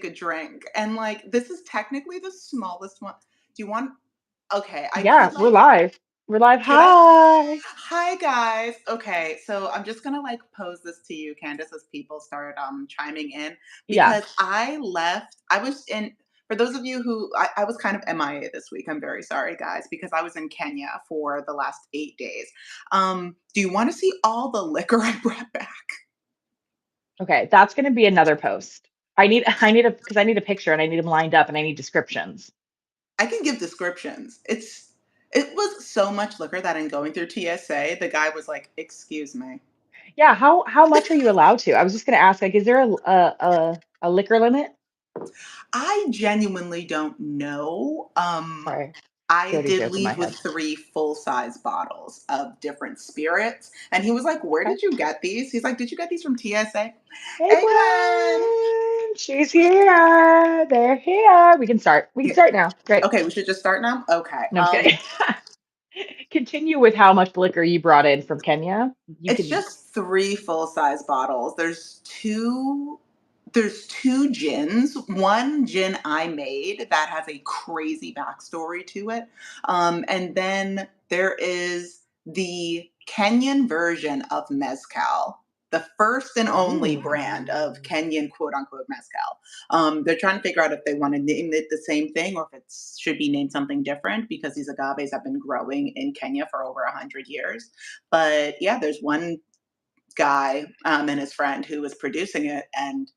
a drink. And like, this is technically the smallest one. Do you want, okay, I Yeah, could we're like, live. We're live. should I? Hi. Hi guys. Okay, so I'm just gonna like pose this to you, Candace, as people start chiming in Yeah. because I left. I was in. For those of you who I was kind of MIA this week. I'm very sorry, guys, because I was in Kenya for the last 8 days. Do you want to see all the liquor I brought back? Okay, that's gonna be another post. I need because I need a picture and I need them lined up and I need descriptions. I can give descriptions. It was so much liquor that in going through TSA, the guy was like, "Excuse me." Yeah, how much are you allowed to? I was just gonna ask, like, is there a liquor limit? I genuinely don't know. Sorry, I dirty did joke in my leave with head. 3 full-size bottles of different spirits, and he was like, "Where Okay. did you get these?" He's like, "Did you get these from TSA?" Hey Hey, Gwen. Gwen, she's here. They're here. We can start. We can Yeah. start now. Great. Okay, we should just start now? Okay. No, I'm just kidding. Continue with how much liquor you brought in from Kenya. You It's can. just 3 full-size bottles. There's two gins. One gin I made that has a crazy backstory to it. And then there is the Kenyan version of mezcal, the first and only brand of Ooh. Kenyan quote unquote mezcal. They're trying to figure out if they want to name it the same thing or if it should be named something different because these agaves have been growing in Kenya for over 100 years. But yeah, there's one guy and his friend who was producing it, and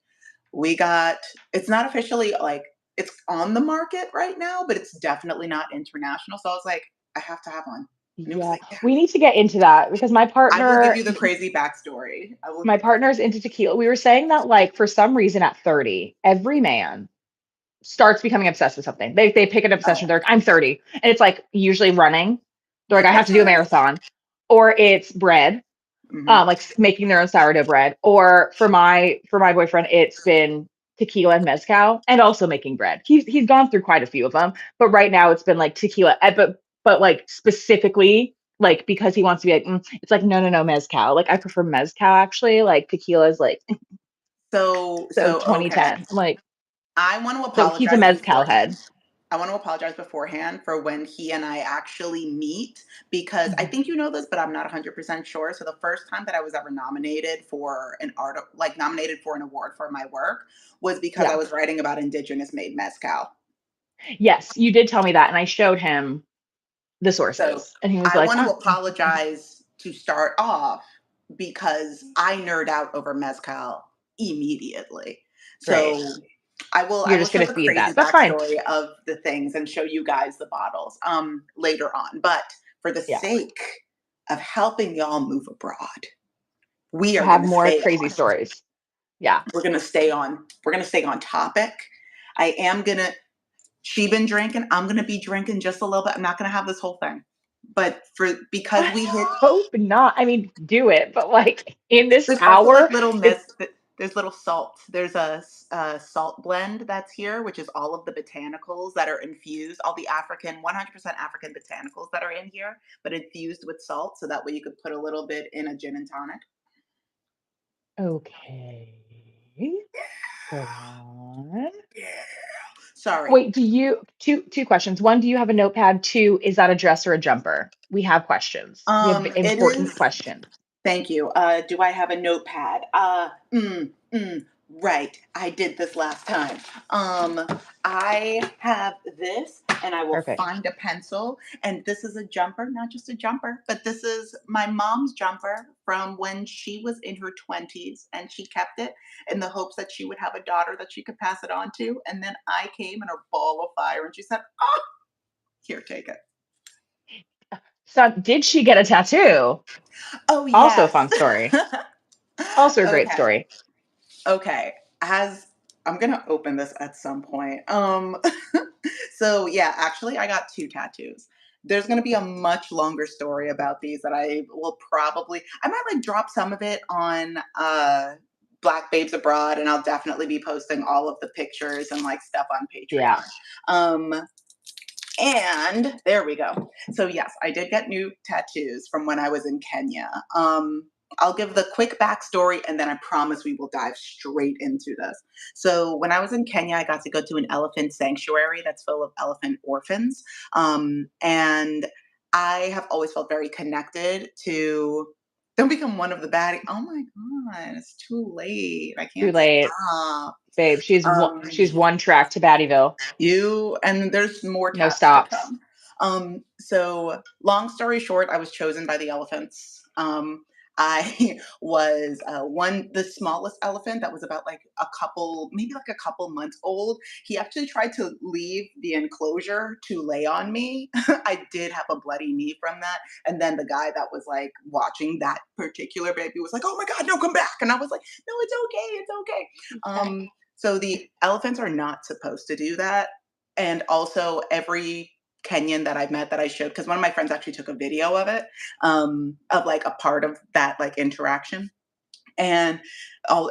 we got. It's not officially like it's on the market right now, but it's definitely not international. So I was like, I have to have one, and he was Yeah, like, yeah. we need to get into that because I will give you the crazy backstory. I will. my partner's into tequila. We were saying that like for some reason at 30, every man starts becoming obsessed with something. They pick an obsession. Oh, They're like, I'm 30. And it's like usually running. They're like, I have to do a exercise. marathon. Or it's bread, Hmm. like making their own sourdough bread. Or for my boyfriend, it's been tequila and mezcal and also making bread. He's gone through quite a few of them, but right now it's been like tequila, but like specifically like because he wants to be like it's like no mezcal. Like I prefer mezcal actually. Like tequila is like so Okay. 2010. I'm like I want to so he's a apologize mezcal head. beforehand. I want to apologize beforehand for when he and I actually meet because I Mhm. think you know this, but I'm not 100% sure. So the first time that I was ever nominated for an art, like nominated for an award for my work, was because I Yeah. was writing about indigenous made mezcal. Yes, you did tell me that, and I showed him the So sources, and he was I like, want to "Ah, apologize to start off because I nerd out over mezcal immediately. great. So I You're will just show gonna the feed that. crazy That's fine." backstory of the things and show you guys the bottles later on. But for the Yeah, sake of helping y'all move abroad, we to are have gonna more stay crazy on. stories. Yeah, We're gonna stay on topic. I am gonna she been drinking, I'm gonna be drinking just a little bit. I'm not gonna have this whole thing. But for because I we hit hope not. I mean, do it, but like in this there's also like hour, little it's there's little salts. There's a salt blend that's here, which is all of the botanicals that are infused, all the 100% African botanicals that are in here, but infused with salt. So that way you could put a little bit in a gin and tonic. okay. Go on. Yeah. Sorry. Wait, do you two questions? One, do you have a notepad? Two, is that a dress or a jumper? We have questions. We have It important is. questions. Thank you. Do I have a notepad? Right. I did this last time. I have this, and I will Perfect. find a pencil. And this is a jumper, not just a jumper, but this is my mom's jumper from when she was in her 20s, and she kept it in the hopes that she would have a daughter that she could pass it on to. And then I came in a ball of fire, and she said, "Oh, here, take it." So, did she get a tattoo? Oh Also a yes. fun story. Also a great Okay. story. Okay, as I'm gonna open this at some point. So yeah, actually, I got 2 tattoos. There's gonna be a much longer story about these that I might like drop some of it on Black Babes Abroad, and I'll definitely be posting all of the pictures and like stuff on Yeah. Patreon. Um, and there we go. So yes, I did get new tattoos from when I was in Kenya. I'll give the quick backstory and then I promise we will dive straight into this. So, when I was in Kenya, I got to go to an elephant sanctuary that's full of elephant orphans. And I have always felt very connected to. Don't become one of the baddies. Oh my God, it's too late. I Too can't late, stop. babe. Um, She's one track to Battyville. you and there's more No cats to stops. come. So long story short, I was chosen by the elephants. I was the smallest elephant that was about like a couple, maybe like a couple months old. He actually tried to leave the enclosure to lay on me. I did have a bloody knee from that. And then the guy that was like watching that particular baby was like, "Oh my God, no, come back!" And I was like, "No, it's okay, it's okay." Okay. So the elephants are not supposed to do that. And also, every Kenyan that I met that I showed, because one of my friends actually took a video of it, of like a part of that like interaction. And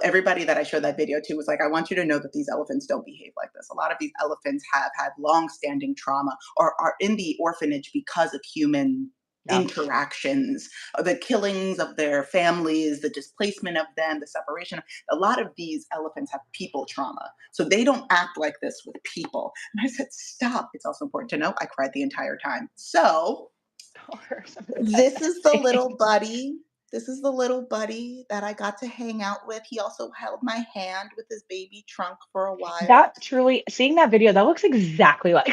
everybody that I showed that video to was like, I want you to know that these elephants don't behave like this. A lot of these elephants have had long-standing trauma or are in the orphanage because of human Yeah. interactions, the killings of their families, the displacement of them, the separation. A lot of these elephants have people trauma. So they don't act like this with people. And I said, stop. It's also important to know I cried the entire time. So Are some of the best this is the things. little buddy. This is the little buddy that I got to hang out with. He also held my hand with his baby trunk for a while. That truly seeing that video, that looks exactly like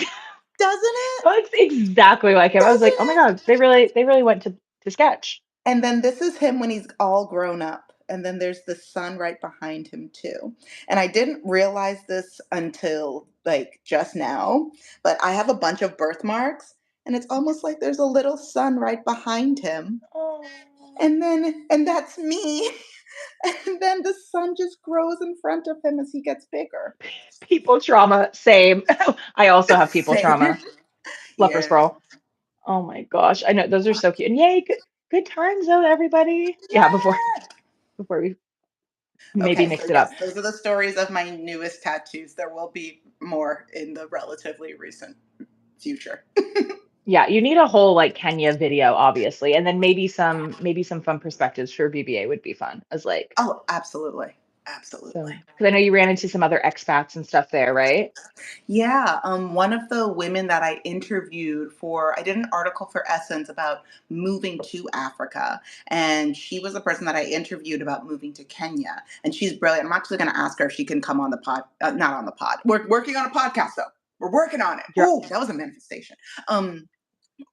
Doesn't it? that looks exactly like him. I was Doesn't like, "Oh my it? god, they really went to sketch." And then this is him when he's all grown up. And then there's the son right behind him too. And I didn't realize this until like just now, but I have a bunch of birthmarks and it's almost like there's a little son right behind him. Oh. And that's me. And then the sun just grows in front of him as he gets bigger. People trauma, same. I also have people Same. trauma. Fluffer Yeah. sprawl. Oh my gosh. I know those are so cute. And yay, good times though, everybody. Yeah, Yeah. before we maybe Okay, so mix it yes, up. those are the stories of my newest tattoos. There will be more in the relatively recent future. Yeah, you need a whole like Kenya video, obviously, and then maybe some fun perspectives for BBA would be fun as like Oh, absolutely. so Absolutely. because I know you ran into some other expats and stuff there, right? Yeah, one of the women that I interviewed for, I did an article for Essence about moving to Africa, and she was the person that I interviewed about moving to Kenya, and she's brilliant. I'm actually going to ask her if she can come on the pod, not on the pod. We're working on a podcast though. We're working on it. You're Ooh, that was a manifestation. Um,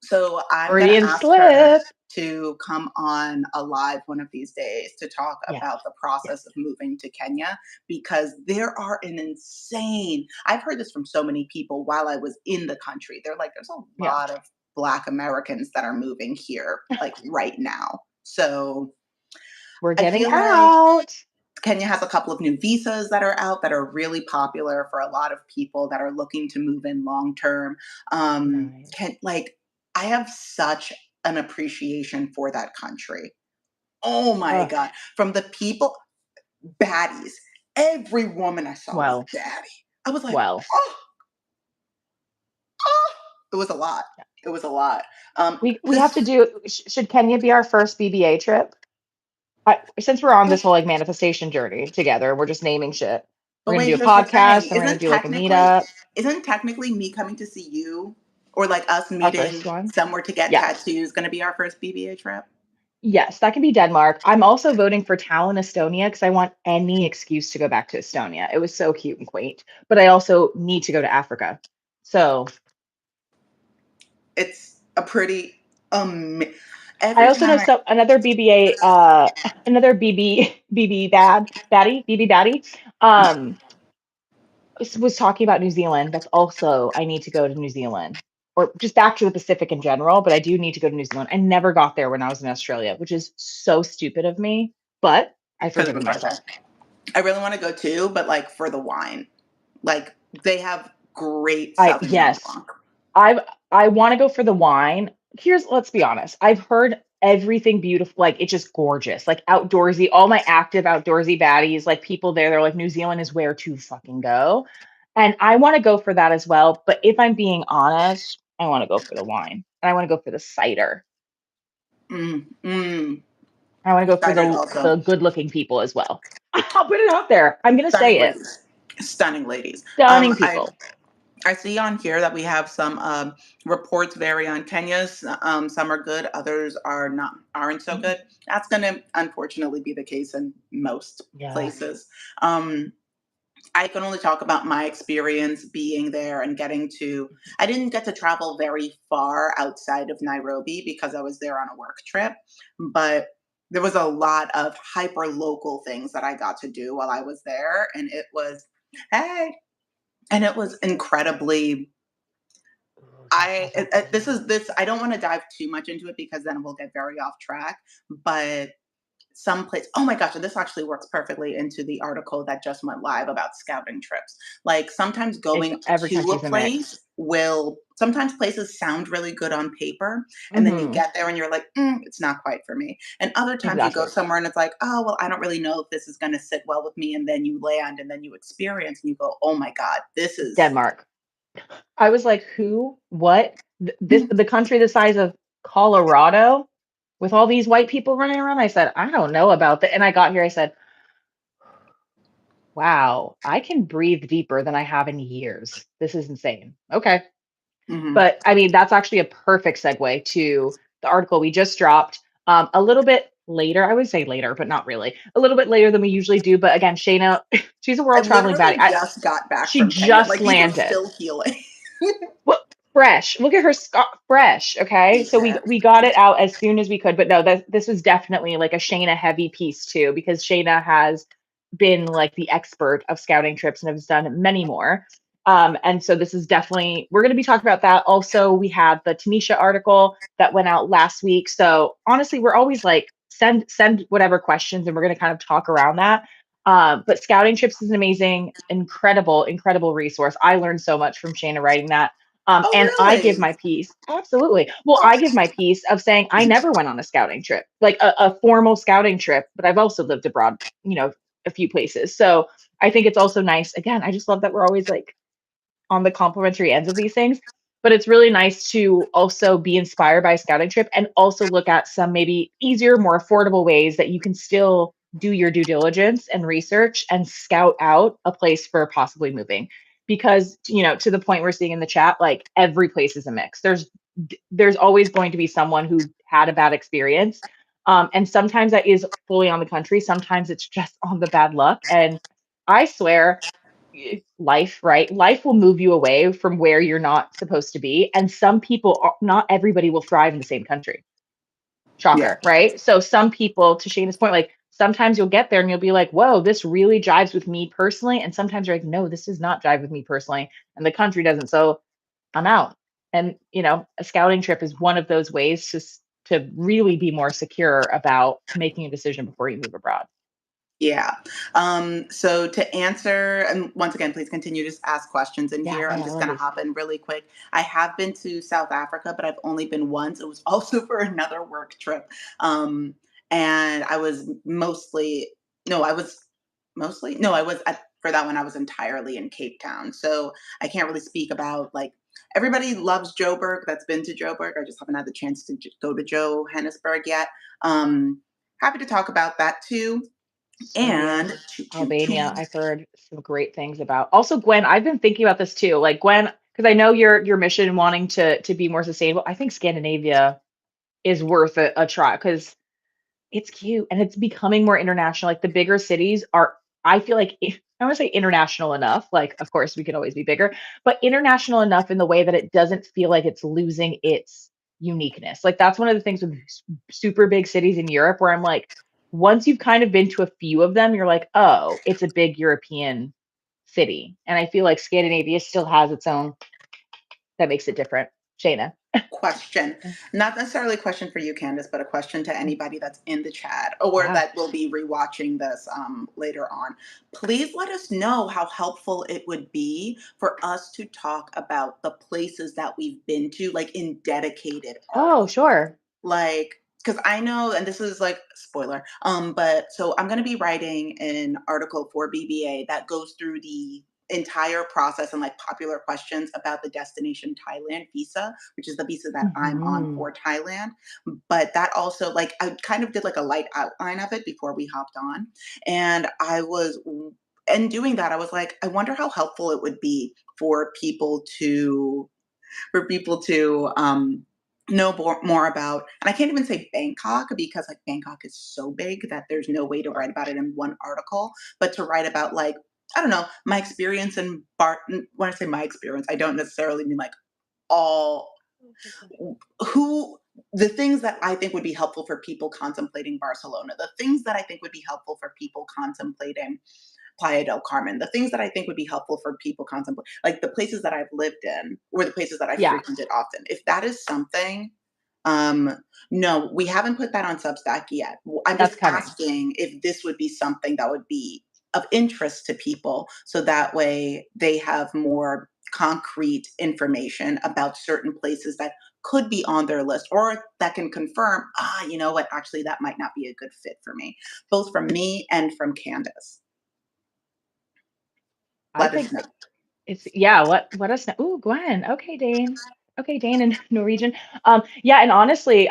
So I'm going to Freudian ask her slip. to come on a live one of these days to talk Yeah. about the Yes. process of moving to Kenya because there are an insane, I've heard this from so many people while I was in the country. They're like, there's a Yeah. lot of Black Americans that are moving here, like right now. So We're I getting feel like out. Kenya has a couple of new visas that are out that are really popular for a lot of people that are looking to move in long term. Nice. I have such an appreciation for that country. Oh my Ugh. God. From the people, baddies. Every woman I saw was Well, a baddie. I was like, well. oh, oh. It was a lot. It was a lot. We have to This, do should Kenya be our first BBA trip? Since we're on this whole like manifestation journey together, we're just naming shit. We're but gonna wait, do a here's the thing. podcast, and we're gonna do like a meetup. Isn't technically me coming to see you or like us Our meeting first one. somewhere to get Yeah. tattoos going to be our first BBA trip? Yes, that can be Denmark. I'm also voting for Tallinn, Estonia, because I want any excuse to go back to Estonia. It was so cute and quaint. But I also need to go to Africa. So It's a pretty I every also know time I some another BBA, another BB baddie, BB baddie. Um, was talking about New Zealand. That's also I need to go to New Zealand or just back to the Pacific in general, but I do need to go to New Zealand. I never got there when I was in Australia, which is so stupid of me, but I've because it forgiven was birthday. myself. I really want to go too, but like for the wine. Like they have great I Sauvignon yes, Blanc. I I want to go for the wine. Let's be honest. I've heard everything beautiful, like it's just gorgeous, like outdoorsy. All my active outdoorsy baddies, like people there, they're like New Zealand is where to fucking go, and I want to go for that as well. But if I'm being honest, I want to go for the wine, and I want to go for the cider. Mm, mm. I want to go for Excited also. the good looking people as well. I'll put it out there. I'm gonna Stunning say it. ladies. Stunning ladies. Stunning I people. I see on here that we have some reports vary on Kenya's. Some are good, others aren't so Mhm. good. That's going to unfortunately be the case in most Yeah. places. Um, I can only talk about my experience being there and getting to. I didn't get to travel very far outside of Nairobi because I was there on a work trip, but there was a lot of hyper local things that I got to do while I was there, and it was hey, and it was incredibly Ooh, that sounds so this good. is this I don't want to dive too much into it because then we'll get very off track, but some place oh my gosh, and this actually works perfectly into the article that just went live about scouting trips. Like sometimes It's going every to country's a a mix. place will sometimes places sound really good on paper and then you Hmm. get there and you're like it's not quite for me, and other times you go Exactly. somewhere and it's like oh well I don't really know if this is going to sit well with me, and then you land and then you experience and you go oh my god this is Denmark. I was like, who? What? This the country the size of Colorado with all these white people running around. I said, I don't know about that. And I got here. I said, wow, I can breathe deeper than I have in years. This is insane. Okay. Mhm. But I mean, that's actually a perfect segue to the article we just dropped. A little bit later, I would say later, but not really. A little bit later than we usually do. But again, Shayna, she's a I world traveling baddie. literally just got back She from Kenya. just Like you were landed. still healing. Well, fresh. Look at her fresh. Okay, so Yeah. we got it out as soon as we could. But no, this was definitely like a Shayna heavy piece too, because Shayna has been like the expert of scouting trips and has done many more. And so this is definitely we're going to be talking about that. Also, we have the Tanisha article that went out last week. So honestly, we're always like send whatever questions, and we're going to kind of talk around that. But scouting trips is an amazing, incredible resource. I learned so much from Shayna writing that. Oh, And I give really? my piece, absolutely. Well, Oh. I give my piece of saying I never went on a scouting trip, like a formal scouting trip, but I've also lived abroad, a few places. So I think it's also nice. Again, I just love that we're always like on the complementary ends of these things. But it's really nice to also be inspired by a scouting trip and also look at some maybe easier, more affordable ways that you can still do your due diligence and research and scout out a place for possibly moving. Because, to the point we're seeing in the chat, like every place is a mix. There's always going to be someone who had a bad experience. And sometimes that is fully on the country. Sometimes it's just on the bad luck. And I swear life, right? Life will move you away from where you're not supposed to be. And some people, not everybody will thrive in the same country. Yeah. Shocker, right? So some people, to Shayna's point, like sometimes you'll get there and you'll be like, whoa, this really jives with me personally. And sometimes you're like, no, this does not jive with me personally. And the country doesn't. So I'm out. And, a scouting trip is one of those ways to really be more secure about making a decision before you move abroad. Yeah. So to answer, and once again, please continue to ask questions in Yeah, here. yeah, I'm I just love going to these. hop in really quick. I have been to South Africa, but I've only been once. It was also for another work trip. And I was no, I was no, I was for that one, I was entirely in Cape Town. So I can't really speak about like, everybody loves Joburg that's been to Joburg. I just haven't had the chance to go to Johannesburg yet. Happy to talk about that too. Serbia, And choo choo Albania, choo. I've heard some great things about. Also, Gwen, I've been thinking about this too. Like Gwen, because I know your mission wanting to be more sustainable. I think Scandinavia is worth a try because it's cute and it's becoming more international. Like the bigger cities are, I feel like I want to say international enough. Like, of course, we could always be bigger, but international enough in the way that it doesn't feel like it's losing its uniqueness. Like that's one of the things with super big cities in Europe where I'm like, once you've kind of been to a few of them, you're like, oh, it's a big European city. And I feel like Scandinavia still has its own that makes it different. Shayna. Question. Not necessarily a question for you, Candace, but a question to Mm, anybody that's in the chat or yeah. that will be rewatching this later on. Please let us know how helpful it would be for us to talk about the places that we've been to, like in dedicated Oh, articles. sure. Like, because I know, and this is like spoiler, but so I'm going to be writing an article for BBA that goes through the entire process and like popular questions about the destination Thailand visa, which is the visa that I'm on Mhm. for Thailand. But that also, like, I kind of did like a light outline of it before we hopped on. And in doing that, I was like, I wonder how helpful it would be for people to know more about, and I can't even say Bangkok because like Bangkok is so big that there's no way to write about it in one article, but to write about like, I don't know, my experience in when I say my experience, I don't necessarily mean like all who the things that I think would be helpful for people contemplating Barcelona, the things that I think would be helpful for people contemplating Playa del Carmen, the things that I think would be helpful for people contemplate, like the places that I've lived in or the places that I've Yeah, frequented often. If that is something, um, no, we haven't put that on Substack yet. I'm that's just coming. asking if this would be something that would be of interest to people, so that way they have more concrete information about certain places that could be on their list or that can confirm, you know what, actually, that might not be a good fit for me, both from me and from Candace. I Let us think know. it's yeah, let us know. Ooh, Gwen. Okay, Dane. Okay, Dane in Norwegian. Yeah, and honestly,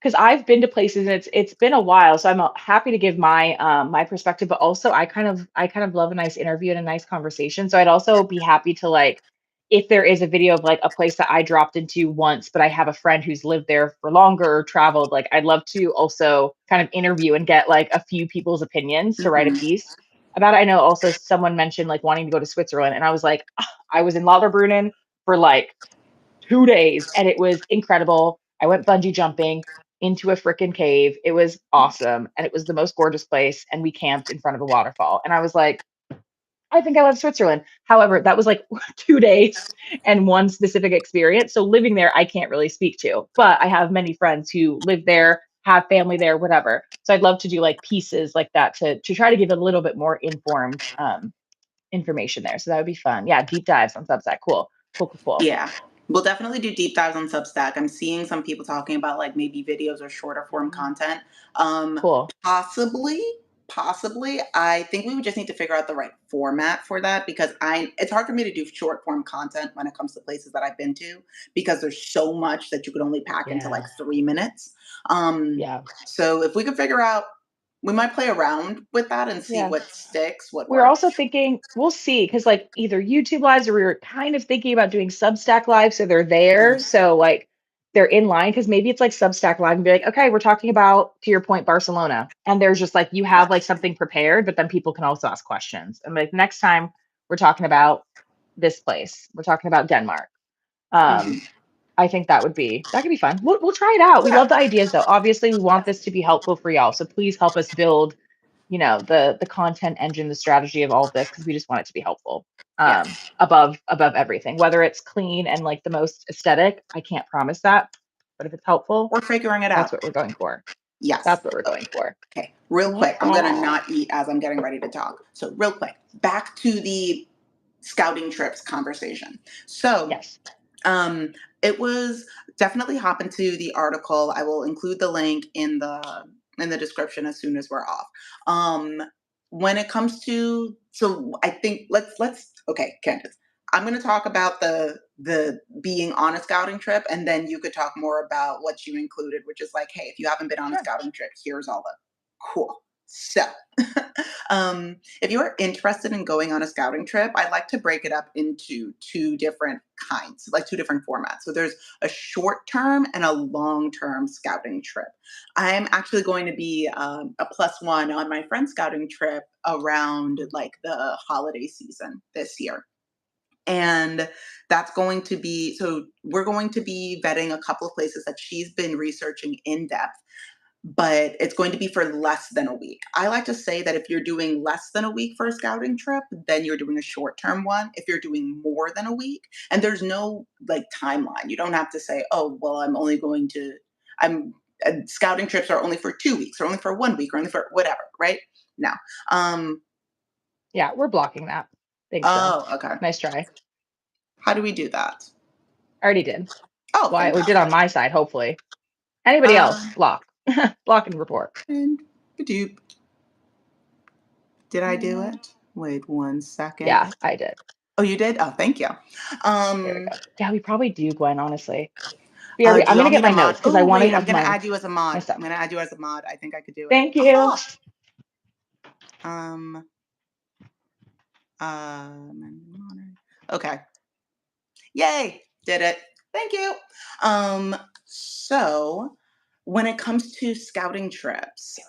because I've been to places and it's been a while, so I'm happy to give my my perspective, but also I kind of love a nice interview and a nice conversation. So I'd also be happy to like if there is a video of like a place that I dropped into once, but I have a friend who's lived there for longer or traveled, like I'd love to also kind of interview and get like a few people's opinions to write a Mhm. piece about it. I know also someone mentioned like wanting to go to Switzerland, and I was like, "Ah, I was in Lauterbrunnen for like 2 days, and it was incredible. I went bungee jumping into a freaking cave. It was awesome, and it was the most gorgeous place. And we camped in front of a waterfall, and I was like, I think I love Switzerland. However, that was like 2 days and one specific experience. So living there, I can't really speak to, but I have many friends who live there, have family there, whatever. So I'd love to do like pieces like that to try to give a little bit more informed information there. So that would be fun. Yeah, deep dives on Substack. Cool. Cool, cool, cool. Yeah. We'll definitely do deep dives on Substack. I'm seeing some people talking about like maybe videos or shorter form Yeah. content. Cool. Possibly, possibly. I think we would just need to figure out the right format for that because it's hard for me to do short form content when it comes to places that I've been to because there's so much that you could only pack into Yeah. like 3 minutes. Um, Yeah. so if we could figure out, we might play around with that and see Yeah. what sticks, what We're also works. thinking we'll see because like either YouTube lives or we were kind of thinking about doing Substack live so they're there. Mhm. So like they're in line because maybe it's like Substack live and be like, okay, we're talking about to your point, Barcelona. And there's just like you have like Yes. something prepared, but then people can also ask questions. And like next time we're talking about this place, we're talking about Denmark. Mhm. Um, I think that could be fun. We'll try it out. We Yeah. love the ideas though. Obviously, we want this to be helpful for y'all. So please help us build, the content engine, the strategy of all of this because we just want it to be helpful. Yes. Above everything. Whether it's clean and like the most aesthetic, I can't promise that. But if it's helpful, We're figuring it that's out. what we're going for. Yes. That's what we're going for. Okay, real quick. I'm gonna Yeah. not eat as I'm getting ready to talk. So, real quick, back to the scouting trips conversation. So, Yes. um, it was definitely hop into the article. I will include the link in the description as soon as we're off. Um, when it comes to, so I think let's okay, Candace. I'm going to talk about the being on a scouting trip, and then you could talk more about what you included, which is like, hey, if you haven't been on a Sure. scouting trip, here's all the cool. So, if you are interested in going on a scouting trip, I like to break it up into two different kinds, like two different formats. So there's a short term and a long term scouting trip. I'm actually going to be a plus one on my friend's scouting trip around like the holiday season this year. And that's going to be, so we're going to be vetting a couple of places that she's been researching in depth, but it's going to be for less than a week. I like to say that if you're doing less than a week for a scouting trip, then you're doing a short term one. If you're doing more than a week, and there's no like timeline, you don't have to say, oh, well, I'm, scouting trips are only for 2 weeks or only for 1 week or only for whatever, right? No. Um, Yeah, we're blocking that. Thanks though. oh, okay. Nice try. How do we do that? I already did. Oh, Well, we did on fantastic. my side, hopefully. Anybody else? Uh, Block. Block and report. and Hadoop. Did I do Uh, it? Wait 1 second. Yeah, I did. Oh, you did? Oh, thank you. There we Um, go. Yeah, we probably do, Gwen, honestly. But yeah, do I'm y'all gonna get need a my mod? notes because I Oh, want to wait, I'm have gonna my add you as a my mod. stuff. I'm gonna add you as a mod. I think I could do it. Thank you. Aha! Um, okay. Yay, did it. Thank you. So when it comes to scouting trips,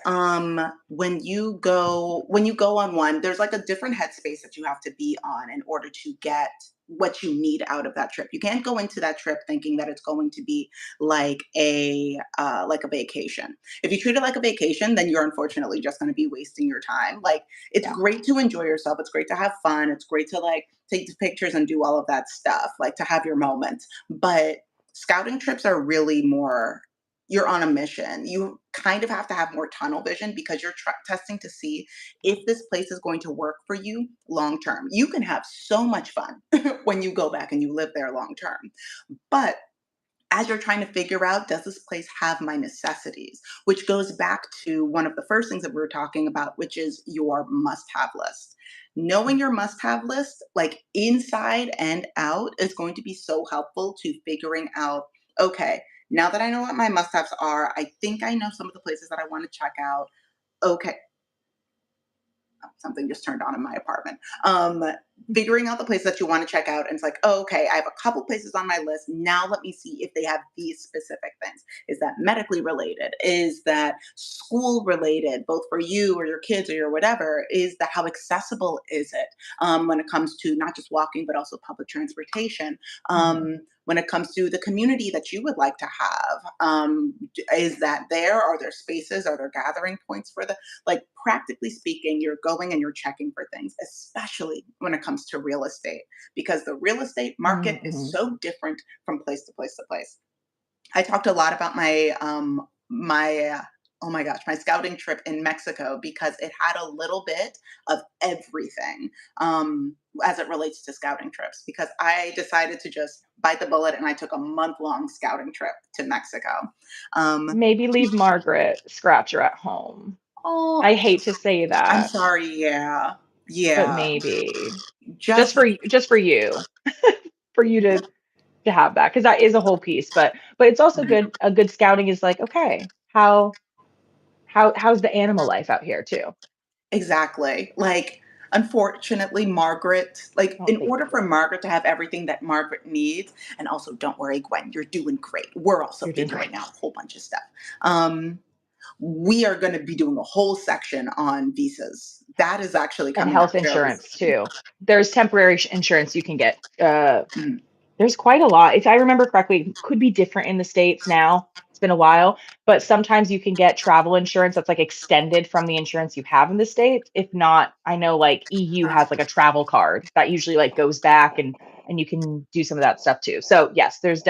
when you go on one, there's like a different headspace that you have to be on in order to get what you need out of that trip. You can't go into that trip thinking that it's going to be like a vacation. If you treat it like a vacation, then you're unfortunately just going to be wasting your time. Like it's Yeah. great to enjoy yourself. It's great to have fun. It's great to like take the pictures and do all of that stuff, like to have your moments. But scouting trips are really more, you're on a mission. You kind of have to have more tunnel vision because you're testing to see if this place is going to work for you long term. You can have so much fun when you go back and you live there long term. But as you're trying to figure out, does this place have my necessities? Which goes back to one of the first things that we were talking about, which is your must have list. Knowing your must have list, like inside and out, is going to be so helpful to figuring out, okay, now that I know what my must haves are, I think I know some of the places that I want to check out. Okay, something just turned on in my apartment. Figuring out the place that you want to check out, and it's like, oh, okay, I have a couple places on my list. Now let me see if they have these specific things. Is that medically related? Is that school related, both for you or your kids or your whatever? Is that how accessible is it when it comes to not just walking but also public transportation? Mhm. When it comes to the community that you would like to have, is that there? Are there spaces? Are there gathering points for the, like, practically speaking, you're going and you're checking for things, especially when it comes to real estate, because the real estate market is Mhm. so different from place to place to place. I talked a lot about my oh my gosh, my scouting trip in Mexico because it had a little bit of everything as it relates to scouting trips. Because I decided to just bite the bullet and I took a month-long scouting trip to Mexico. Um, Maybe leave Margaret Scratcher at home. oh, I hate to say I'm that, sorry. Yeah, but yeah. maybe Just just for you, for you to have that because that is a whole piece. But it's also good. A good scouting is like, okay, how's the animal life out here too? exactly. Like, unfortunately, Margaret, like, Oh, in thank order you. for Margaret to have everything that Margaret needs, and also don't worry, Gwen, you're doing great. We're also You're doing great. figuring out a whole bunch of stuff. Um, we are going to be doing a whole section on visas. That is actually And coming up health fairly insurance soon. too. There's temporary insurance you can get. Mhm. There's quite a lot. If I remember correctly, could be different in the States now. It's been a while, but sometimes you can get travel insurance that's like extended from the insurance you have in the States. If not, I know like EU Uh, has like a travel card that usually like goes back and you can do some of that stuff too. So yes, there's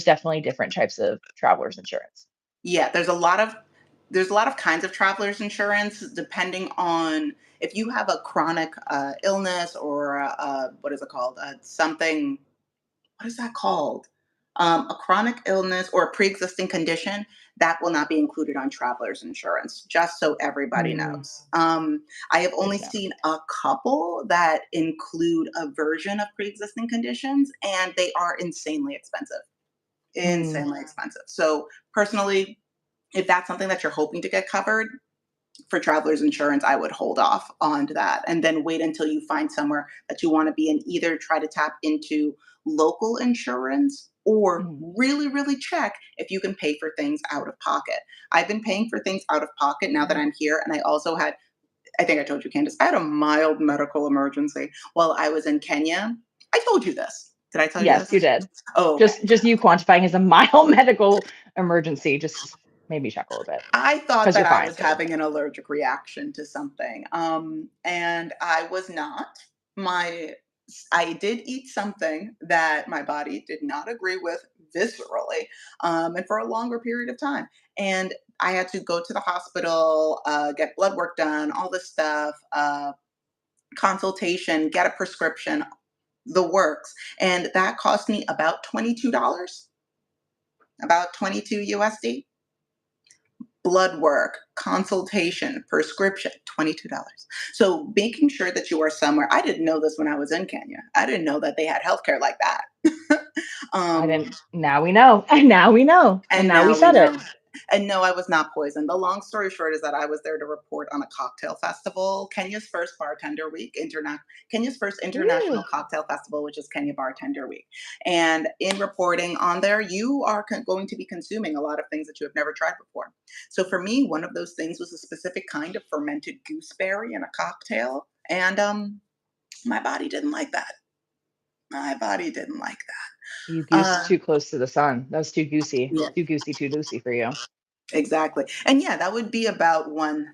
definitely different types of travelers insurance. yeah, there's a lot of kinds of travelers insurance depending on if you have a chronic illness or what is it called? Something, what is that called? A chronic illness or a pre-existing condition that will not be included on travelers insurance, just so everybody Mm, knows. I have good only to know. seen a couple that include a version of pre-existing conditions, and they are insanely expensive. Mm, Insanely expensive. So personally, if that's something that you're hoping to get covered, for travelers insurance, I would hold off on that and then wait until you find somewhere that you want to be and either try to tap into local insurance or mm. really, really check if you can pay for things out of pocket. I've been paying for things out of pocket now that I'm here. And I also had, I think I told you, Candace, I had a mild medical emergency while I was in Kenya. I told you this. Did I tell you Yes, this? you did. Oh, okay. Just you quantifying as a mild medical emergency just made me chuckle a bit I thought because that you're I fine, was but you're having fine. an allergic reaction to something, and I was not. My I did eat something that my body did not agree with viscerally, and for a longer period of time. And I had to go to the hospital, get blood work done, all this stuff, consultation, get a prescription, the works, and that cost me about $22, about 22 USD. blood work, consultation, prescription, $22. So making sure that you are somewhere. I didn't know this when I was in Kenya. I didn't know that they had healthcare like that. I didn't. um, Now we know. And now we know. And and now we now we said it. know. And no, I was not poisoned. The long story short is that I was there to report on a cocktail festival, Kenya's first bartender week, Kenya's first international Ooh, cocktail festival, which is Kenya Bartender Week. And in reporting on there, you are going to be consuming a lot of things that you have never tried before. So for me, one of those things was a specific kind of fermented gooseberry in a cocktail, and my body didn't like that. My body didn't like you that. goosed too close to the sun. That was too goosey. Yeah. Too goosey, too loosey for you. Exactly. And yeah, that would be about $1,000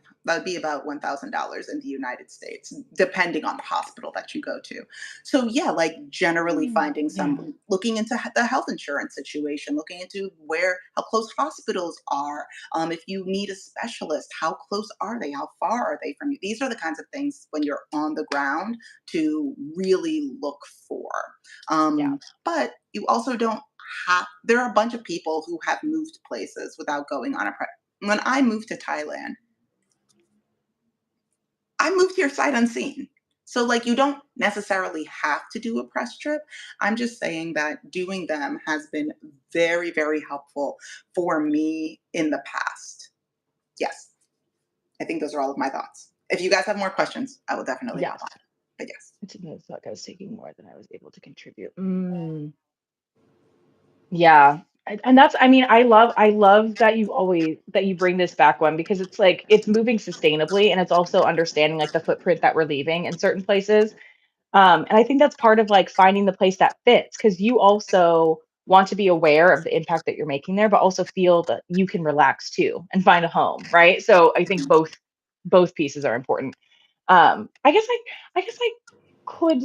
in the United States, depending on the hospital that you go to. So yeah, like generally Mm, finding yeah. some looking into the health insurance situation, looking into where how close hospitals are. If you need a specialist, how close are they? How far are they from you? These are the kinds of things when you're on the ground to really look for. Yeah. But you also don't there are a bunch of people who have moved places without going on a when I moved to Thailand, I moved here sight unseen. So like you don't necessarily have to do a press trip. I'm just saying that doing them has been very, very helpful for me in the past. Yes. I think those are all of my thoughts. If you guys have more questions, I will definitely hop Yes. on. But yes. It's almost like I was taking more than I was able to contribute. Mm, yeah. And that's, I mean, I love that you bring this back one because it's like it's moving sustainably and it's also understanding like the footprint that we're leaving in certain places. And I think that's part of like finding the place that fits because you also want to be aware of the impact that you're making there, but also feel that you can relax too and find a home, right? So I think both pieces are important. I guess I could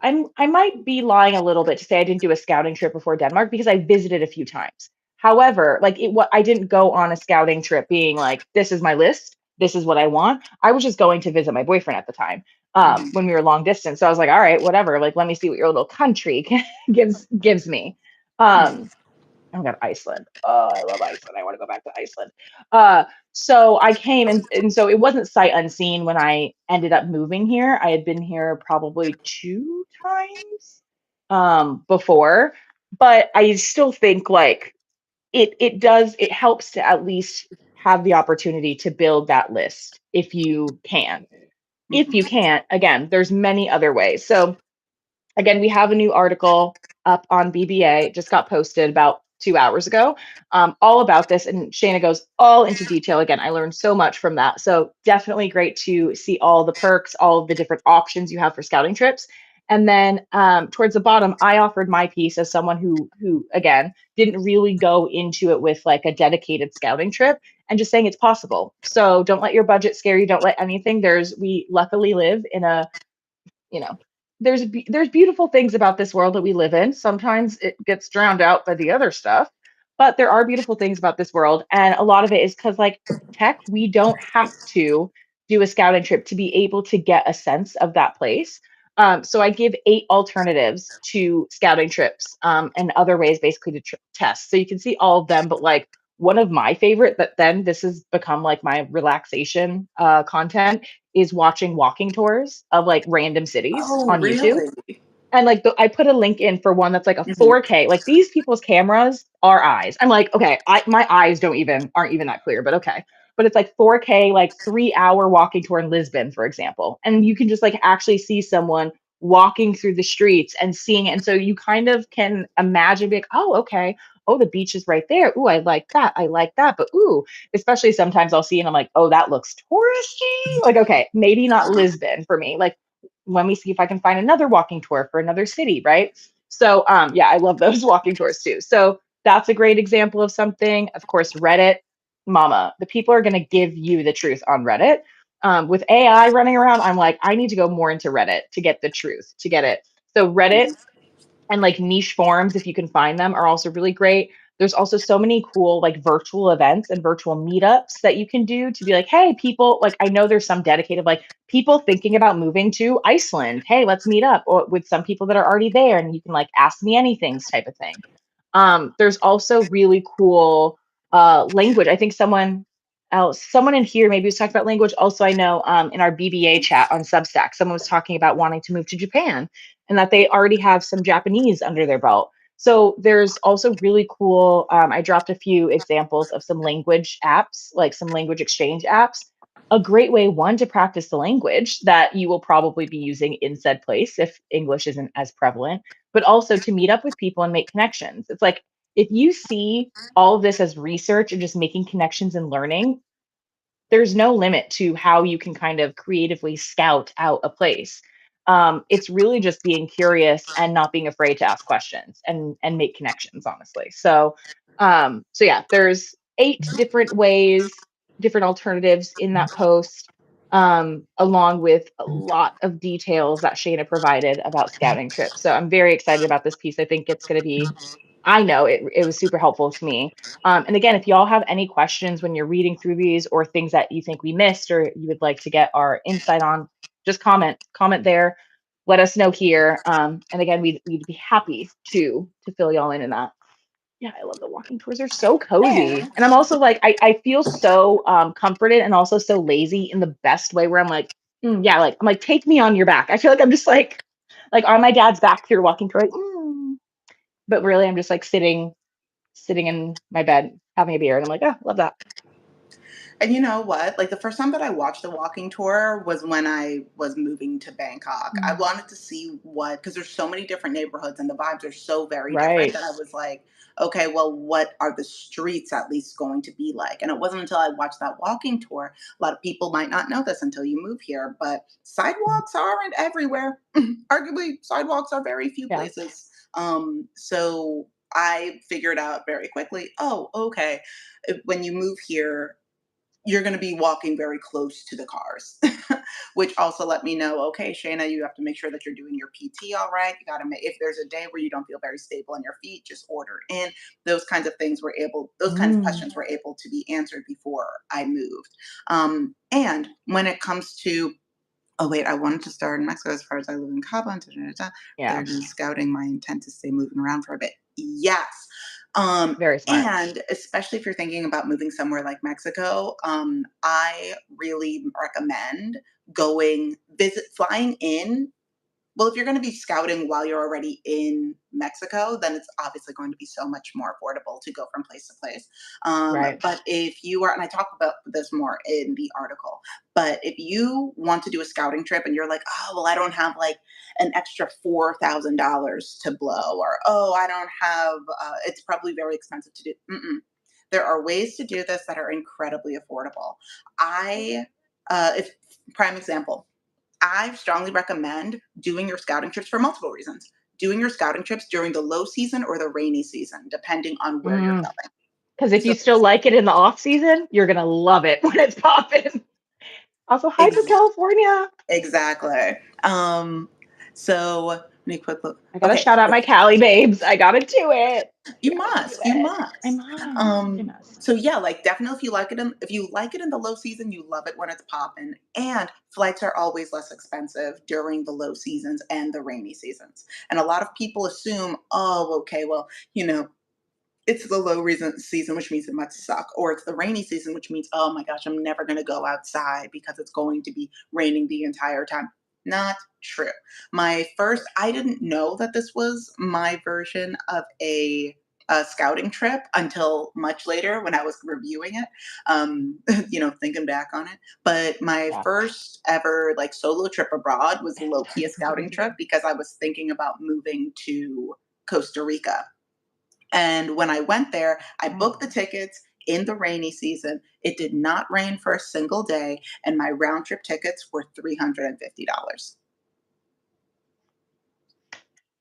I might be lying a little bit to say I didn't do a scouting trip before Denmark because I visited a few times. However, like it what I didn't go on a scouting trip being like, this is my list, this is what I want. I was just going to visit my boyfriend at the time when we Mhm. were long distance. So I was like, all right, whatever. Like, let me see what your little country gives me. Um, Oh god, Iceland. Oh, I love Iceland. I want to go back to Iceland. Uh, so I came and so it wasn't sight unseen when I ended up moving here. I had been here probably two times before, but I still think like it helps to at least have the opportunity to build that list if you can. If you Mhm. can't, again, there's many other ways. So again, we have a new article up on BBA, it just got posted about 2 hours ago, all about this. And Shayna goes all into detail. Again, I learned so much from that. So definitely great to see all the perks, all of the different options you have for scouting trips. And then towards the bottom, I offered my piece as someone who again didn't really go into it with like a dedicated scouting trip and just saying it's possible. So don't let your budget scare you. Don't let anything. We luckily live in a you know there's beautiful things about this world that we live in. Sometimes it gets drowned out by the other stuff, but there are beautiful things about this world, and a lot of it is because like tech, we don't have to do a scouting trip to be able to get a sense of that place. So I give 8 alternatives to scouting trips and other ways basically to test so you can see all of them, but like one of my favorite that then this has become like my relaxation content is watching walking tours of like random cities Oh, on YouTube. really? And like I put a link in for one that's like a Mhm. 4K. Like these people's cameras are eyes. I'm like, okay, my eyes don't even aren't even that clear, but okay. But it's like 4K, like 3 hour walking tour in Lisbon, for example. And you can just like actually see someone walking through the streets and seeing it. And so you kind of can imagine like, oh, okay. Oh, the beach is right there. Ooh, I like that. I like that. But ooh, especially sometimes I'll see and I'm like, oh, that looks touristy. Like, okay, maybe not Uh-huh. Lisbon for me. Like let me see if I can find another walking tour for another city, right? So yeah, I love those walking tours too. So that's a great example of something. Of course, Reddit, mama, the people are going to give you the truth on Reddit. With AI running around, I'm like, I need to go more into Reddit to get the truth, to get it. So Reddit and like niche forums, if you can find them, are also really great. There's also so many cool like virtual events and virtual meetups that you can do to be like, hey, people, like I know there's some dedicated like people thinking about moving to Iceland. Hey, let's meet up or with some people that are already there and you can like ask me anything type of thing. There's also really cool language. I think someone else? Someone in here maybe was talking about language. Also, I know in our BBA chat on Substack, someone was talking about wanting to move to Japan and that they already have some Japanese under their belt. So there's also really cool. I dropped a few examples of some language apps, like some language exchange apps. A great way, one, to practice the language that you will probably be using in said place if English isn't as prevalent, but also to meet up with people and make connections. It's like if you see all of this as research and just making connections and learning, there's no limit to how you can kind of creatively scout out a place. It's really just being curious and not being afraid to ask questions and make connections, honestly. So yeah, there's 8 different ways, different alternatives in that post, along with a lot of details that Shayna provided about scouting trips. So I'm very excited about this piece. I think it's going to be, I know it was super helpful to me. And again, if y'all have any questions when you're reading through these or things that you think we missed or you would like to get our insight on, just comment there. Let us know here. And again, we'd be happy to fill y'all in that. Yeah, I love the walking tours. They're so cozy. And I'm also like, I feel so comforted and also so lazy in the best way where I'm like, yeah, like I'm like, take me on your back. I feel like I'm just like on my dad's back through walking tour. Like, but really I'm just like sitting in my bed having a beer and I'm like, oh, love that. And you know what? Like the first time that I watched a walking tour was when I was moving to Bangkok. I Mm. wanted to see what, because there's so many different neighborhoods and the vibes are so very different Right. that I was like, okay, well, what are the streets at least going to be like? And it wasn't until I watched that walking tour. A lot of people might not know this until you move here, but sidewalks aren't everywhere. Arguably, sidewalks are very few Yeah. places. So I figured out very quickly, oh, okay. When you move here, you're going to be walking very close to the cars, which also let me know, okay, Shayna, you have to make sure that you're doing your PT all right. You got to make, if there's a day where you don't feel very stable on your feet, just order in. Those kinds of things were able, those kinds of Mm. questions were able to be answered before I moved. And when it comes to, oh, wait, I wanted to start in Mexico as far as I live in Cabo. Yeah. They're just scouting my intent to stay moving around for a bit. Yes. Very smart. And especially if you're thinking about moving somewhere like Mexico, I really recommend flying in. Well, if you're going to be scouting while you're already in Mexico, then it's obviously going to be so much more affordable to go from place to place. Right. But if you are, and I talk about this more in the article, but if you want to do a scouting trip and you're like, oh, well, I don't have like an extra $4,000 to blow, or oh, I don't have, it's probably very expensive to do. There are ways to do this that are incredibly affordable. If prime example, I strongly recommend doing your scouting trips for multiple reasons. Doing your scouting trips during the low season or the rainy season, depending on where you're going. Because if So you still like it in the off season, you're gonna love it when it's popping. Also, hi from ex- California. exactly. Let me quick look. I gotta Okay, shout out my Cali babes. I gotta do it. you Gotta do must, you it. I must. must. I must. So yeah, like definitely if you like it in the low season, you love it when it's popping. And flights are always less expensive during the low seasons and the rainy seasons. And a lot of people assume, oh, okay, well, it's the low reason season, which means it must suck, or it's the rainy season, which means, oh my gosh, I'm never going to go outside because it's going to be raining the entire time. Not true. I didn't know that this was my version of a scouting trip until much later when I was reviewing it, thinking back on it. But my Yeah. first ever like solo trip abroad was low key a scouting trip because I was thinking about moving to Costa Rica, and when I went there, I booked the tickets in the rainy season. It did not rain for a single day, and my round trip tickets were $350.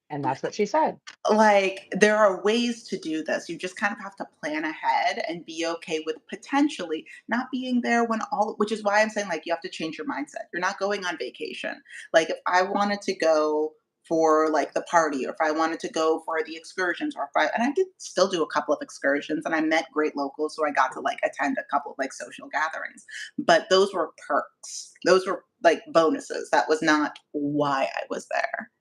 And that's what she said. Like, there are ways to do this. You just kind of have to plan ahead and be okay with potentially not being there when which is why I'm saying, like, you have to change your mindset. You're not going on vacation. Like, if I wanted to go for like the party, or if I wanted to go for the excursions, and I did still do a couple of excursions and I met great locals, so I got to like attend a couple of like social gatherings. But those were perks. Those were like bonuses. That was not why I was there.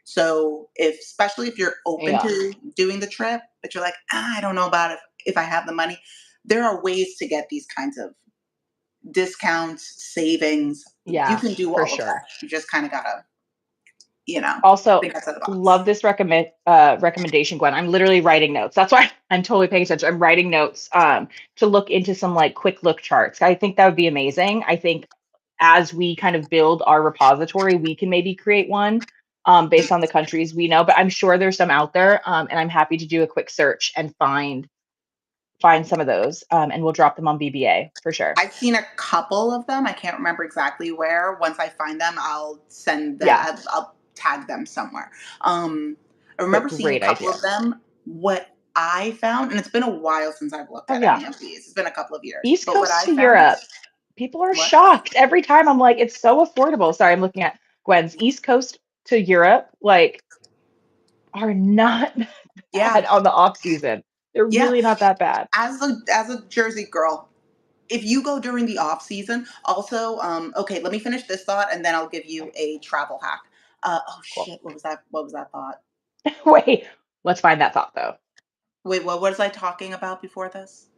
So especially if you're open Yeah. to doing the trip, but you're like, I don't know about if I have the money, there are ways to get these kinds of discounts, savings. You Yeah, can do for all of that. sure. You just kind of gotta, you know, Also, think outside the box. love this recommendation, Gwen. I'm literally writing notes. That's why I'm totally paying attention. I'm writing notes to look into some like quick look charts. I think that would be amazing. I think as we kind of build our repository, we can maybe create one based on the countries we know. But I'm sure there's some out there, and I'm happy to do a quick search and find some of those, and we'll drop them on BBA for sure. I've seen a couple of them. I can't remember exactly where. Once I find them, I'll send Yeah, that. I'll tag them somewhere. I but remember seeing a great couple of idea. them. What I found, and it's been a while since I've looked Oh at yeah, any of these. It's been a couple of years. East But what Coast I to found, Europe. People are what? shocked every time. I'm like, it's so affordable. Sorry, I'm looking at Gwen's East Coast to Europe, like, are not Yeah, bad on the off season. They're yeah. really not that bad. As a Jersey girl, if you go during the off season, also, okay, let me finish this thought, and then I'll give you Okay, a travel hack. Oh cool. shit, what was that? What was that thought? Wait, let's find that thought though. Wait, what was I talking about before this?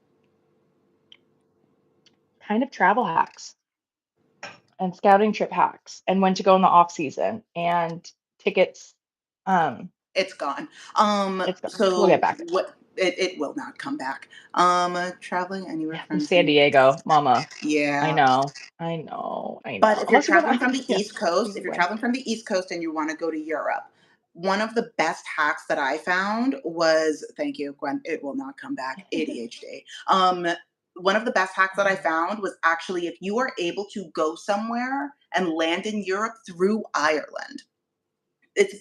Kind of travel hacks and scouting trip hacks and when to go in the off season and tickets. Um, It's gone. it's gone. We'll get So back. what? It will not come back. Traveling anywhere Yeah, from from San San. Diego, mama. I Yeah. know. I know. I But know. if you're Unless you go to traveling from the yeah, East Coast, easy if you're win. traveling from the East Coast and you want to go to Europe, one of the best hacks that I found was, thank you, Gwen, it will not come back, ADHD. One of the best hacks that I Mhm. found was actually if you are able to go somewhere and land in Europe through Ireland. It's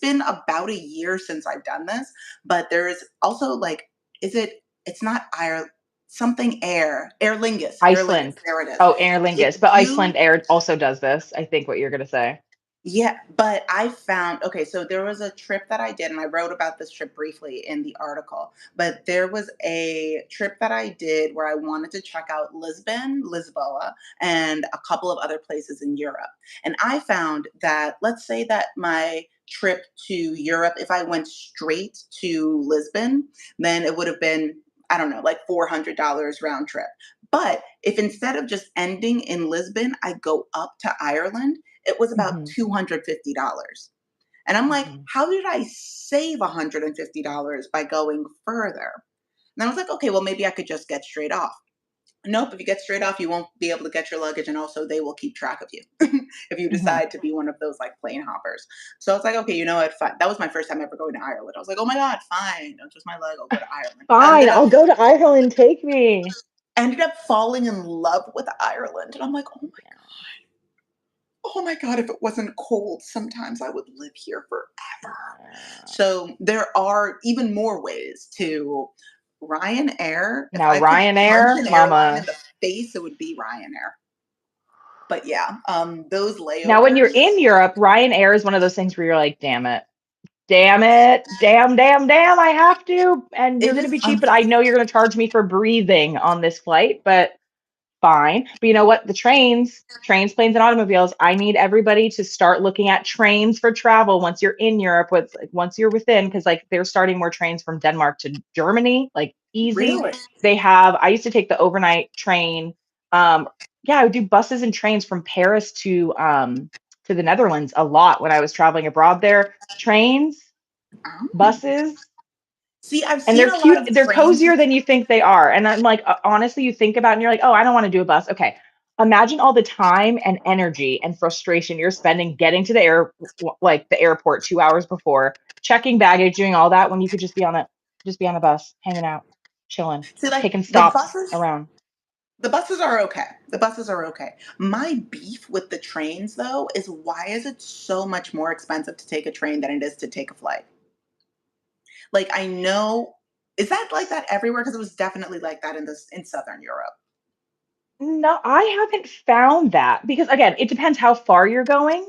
been about a year since I've done this, but there's also like, is it? It's not Ireland. Something Aer Lingus. Aer Lingus. Iceland. There it is. Oh, Aer If Lingus. But Iceland you Air also does this. I think what you're gonna say. Yeah, but I found, okay, so there was a trip that I did, and I wrote about this trip briefly in the article. But there was a trip that I did where I wanted to check out Lisbon, Lisboa, and a couple of other places in Europe. And I found that, let's say that my trip to Europe, if I went straight to Lisbon, then it would have been, I don't know, like $400 round trip. But if instead of just ending in Lisbon, I go up to Ireland, it was about Hmm. $250. And I'm like, Hmm. how did I save $150 by going further? And I was like, okay, well, maybe I could just get straight off. Nope, if you get straight off, you won't be able to get your luggage, and also they will keep track of you if you Hmm. decide to be one of those like plane hoppers. So I was like, okay, you know what? Fine. That was my first time ever going to Ireland. I was like, oh my god, fine, don't twist my leg. I'll go to Ireland. Fine, I'll go to Ireland. Take me. Ended up falling in love with Ireland, and I'm like, oh my god, if it wasn't cold, sometimes I would live here forever. Yeah. So there are even more ways to Ryanair. If Now I could punch Ryanair, an airline in mama. the face, it would be Ryanair. But yeah, those Now when you're layovers, in Europe, Ryanair is one of those things where you're like, damn it, damn, I have to. And you're it gonna is be cheap, but I know you're gonna charge me for breathing on this flight. But fine. But you know what? The trains, planes, and automobiles, I need everybody to start looking at trains for travel once you're in Europe, with like once you're within, because like they're starting more trains from Denmark to Germany, like easy. really. I used to take the overnight train. Um, yeah, I would do buses and trains from Paris to the Netherlands a lot when I was traveling abroad there. Trains, Oh. buses, See, I've and seen they're a lot cute. of They're trains. cozier than you think they are. And I'm like, honestly, you think about it and you're like, oh, I don't want to do a bus. Okay. Imagine all the time and energy and frustration you're spending getting to like the airport 2 hours before, checking baggage, doing all that when you could just be on a bus, hanging out, chilling, See, like taking the stops buses. around. The buses are okay. The buses are okay. My beef with the trains, though, is why is it so much more expensive to take a train than it is to take a flight? Like, I know, is that like that everywhere? Because it was definitely like that in Southern Europe. No, I haven't found that because again, it depends how far you're going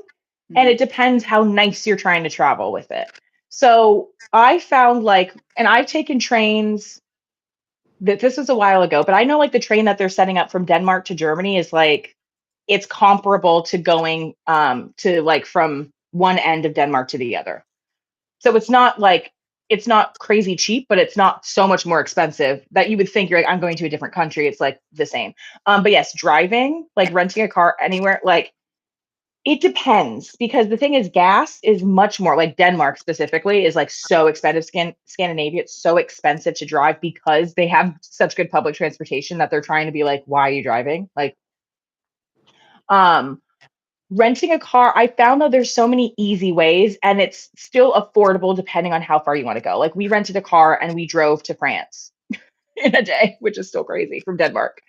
and Mhm. it depends how nice you're trying to travel with it. So I found like, and I've taken trains that this was a while ago, but I know like the train that they're setting up from Denmark to Germany is like it's comparable to going to like from one end of Denmark to the other. So it's not like it's not crazy cheap, but it's not so much more expensive that you would think you're like, I'm going to a different country. It's like the same. But yes, driving, like renting a car anywhere, like it depends because the thing is, gas is much more like Denmark specifically is like so expensive. Scandinavia, it's so expensive to drive because they have such good public transportation that they're trying to be like, why are you driving? Like, um, renting a car, I found that there's so many easy ways and it's still affordable depending on how far you want to go. Like we rented a car and we drove to France in a day, which is still crazy from Denmark.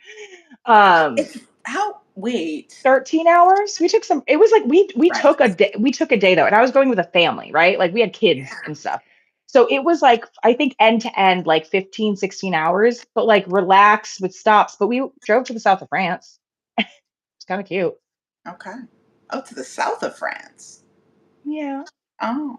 Um, It's how wait. 13 hours. We took some, it was like we took a France. day, we took a day though, and I was going with a family, right? Like we had Yeah. kids and stuff. So it was like I think end to end like 15, 16 hours, but like relaxed with stops. But we drove to the south of France. It's kind of cute. Okay. Oh, to the south of France. Yeah. Oh.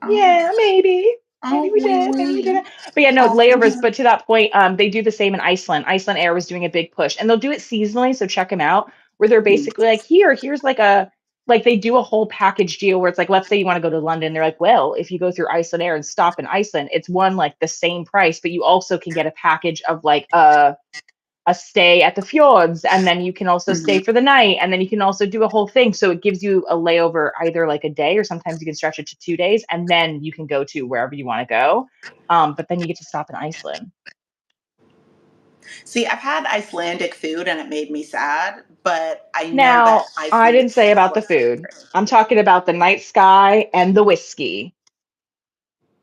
Oh. Yeah, maybe. Oh, Maybe we oui, did. Maybe we oui. didn't. But yeah, no, Oh, layovers. But to that point, they do the same in Iceland. Iceland Air was doing a big push, and they'll do it seasonally. So check them out, where they're mhm, basically like, here's like a like they do a whole package deal where it's like, let's say you want to go to London. They're like, well, if you go through Iceland Air and stop in Iceland, it's one like the same price, but you also can get a package of like a stay at the fjords, and then you can also stay mhm. for the night, and then you can also do a whole thing, so it gives you a layover either like a day or sometimes you can stretch it to 2 days and then you can go to wherever you want to go, but then you get to stop in Iceland. See, I've had Icelandic food and it made me sad, but I know that Now I Icelandic didn't say food about the was food. sacred. I'm talking about the night sky and the whiskey.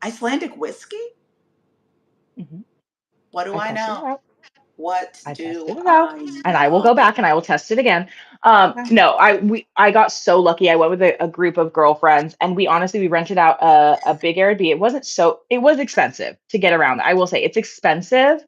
Icelandic whiskey? Mhm. What do I I tested it know? out. What I do tested it out, I and I will go know? back and I will test it again. Okay. No, I got so lucky. I went with a group of girlfriends, and we honestly we rented out a big Airbnb. It was expensive to get around. I will say it's expensive,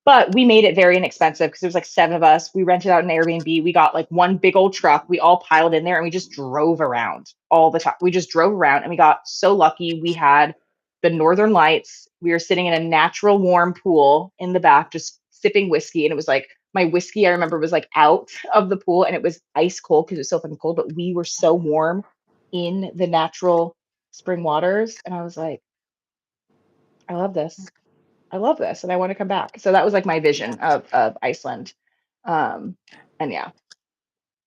but we made it very inexpensive because there was like seven of us. We rented out an Airbnb. We got like one big old truck. We all piled in there and we just drove around all the time. We just drove around and we got so lucky. We had the Northern Lights. We were sitting in a natural warm pool in the back, just sipping whiskey. And it was like my whiskey, I remember, was like out of the pool and it was ice cold because it was so fucking cold, but we were so warm in the natural spring waters. And I was like, I love this. I love this and I want to come back. So that was like my Yeah. vision of Iceland. Um, and yeah,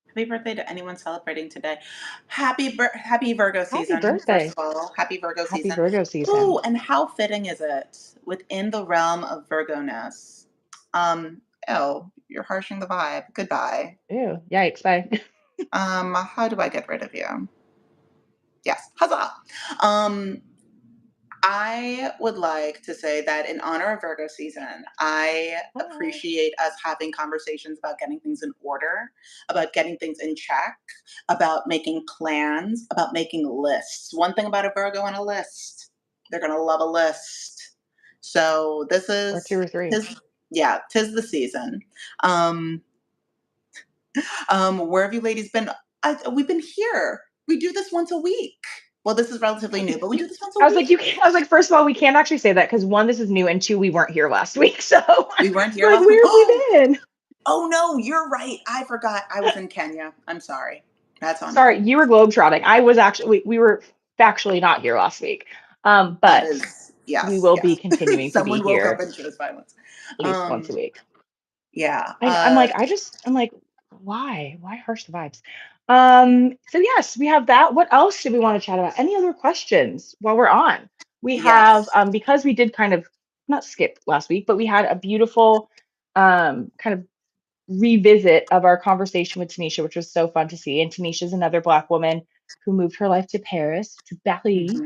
Happy birthday to anyone celebrating today. Happy Virgo happy season, first birthday. of all. Happy Virgo Happy season. Virgo Ooh, season. and how fitting is it within the realm of Virgo-ness? Um, oh, you're harshing the vibe. Goodbye. Ew, yikes, bye. How do I get rid of you? Yes, huzzah. Um, I would like to say that in honor of Virgo season, I Hi. appreciate us having conversations about getting things in order, about getting things in check, about making plans, about making lists. One thing about a Virgo and a list, they're going to love a list. So this Or two is or three. tis, yeah, tis the season. Um, where have you ladies been? We've been here. We do this once a week. Well, this is relatively new, but we do this once a I was like, week. you can't, I was like, first of all, we can't actually say that because one, this is new, and two, we weren't here last week. So We weren't here like, last week. where have we been? Oh no, you're right. I forgot. I was in Kenya. I'm sorry. That's on Sorry, me. you were globetrotting. I was actually we were factually not here last week. That But is we yes, will be yes. continuing to be Someone woke up here and chose violence. at least once Um, a week. yeah. I'm like, I'm like, why? Why harsh the vibes? So yes, we have that. What else do we want to chat about? Any other questions while we're on? We have Yes. because we did kind of not skip last week, but we had a beautiful kind of revisit of our conversation with Tanisha, which was so fun to see. And Tanisha's another Black woman who moved her life to Paris, to Paris.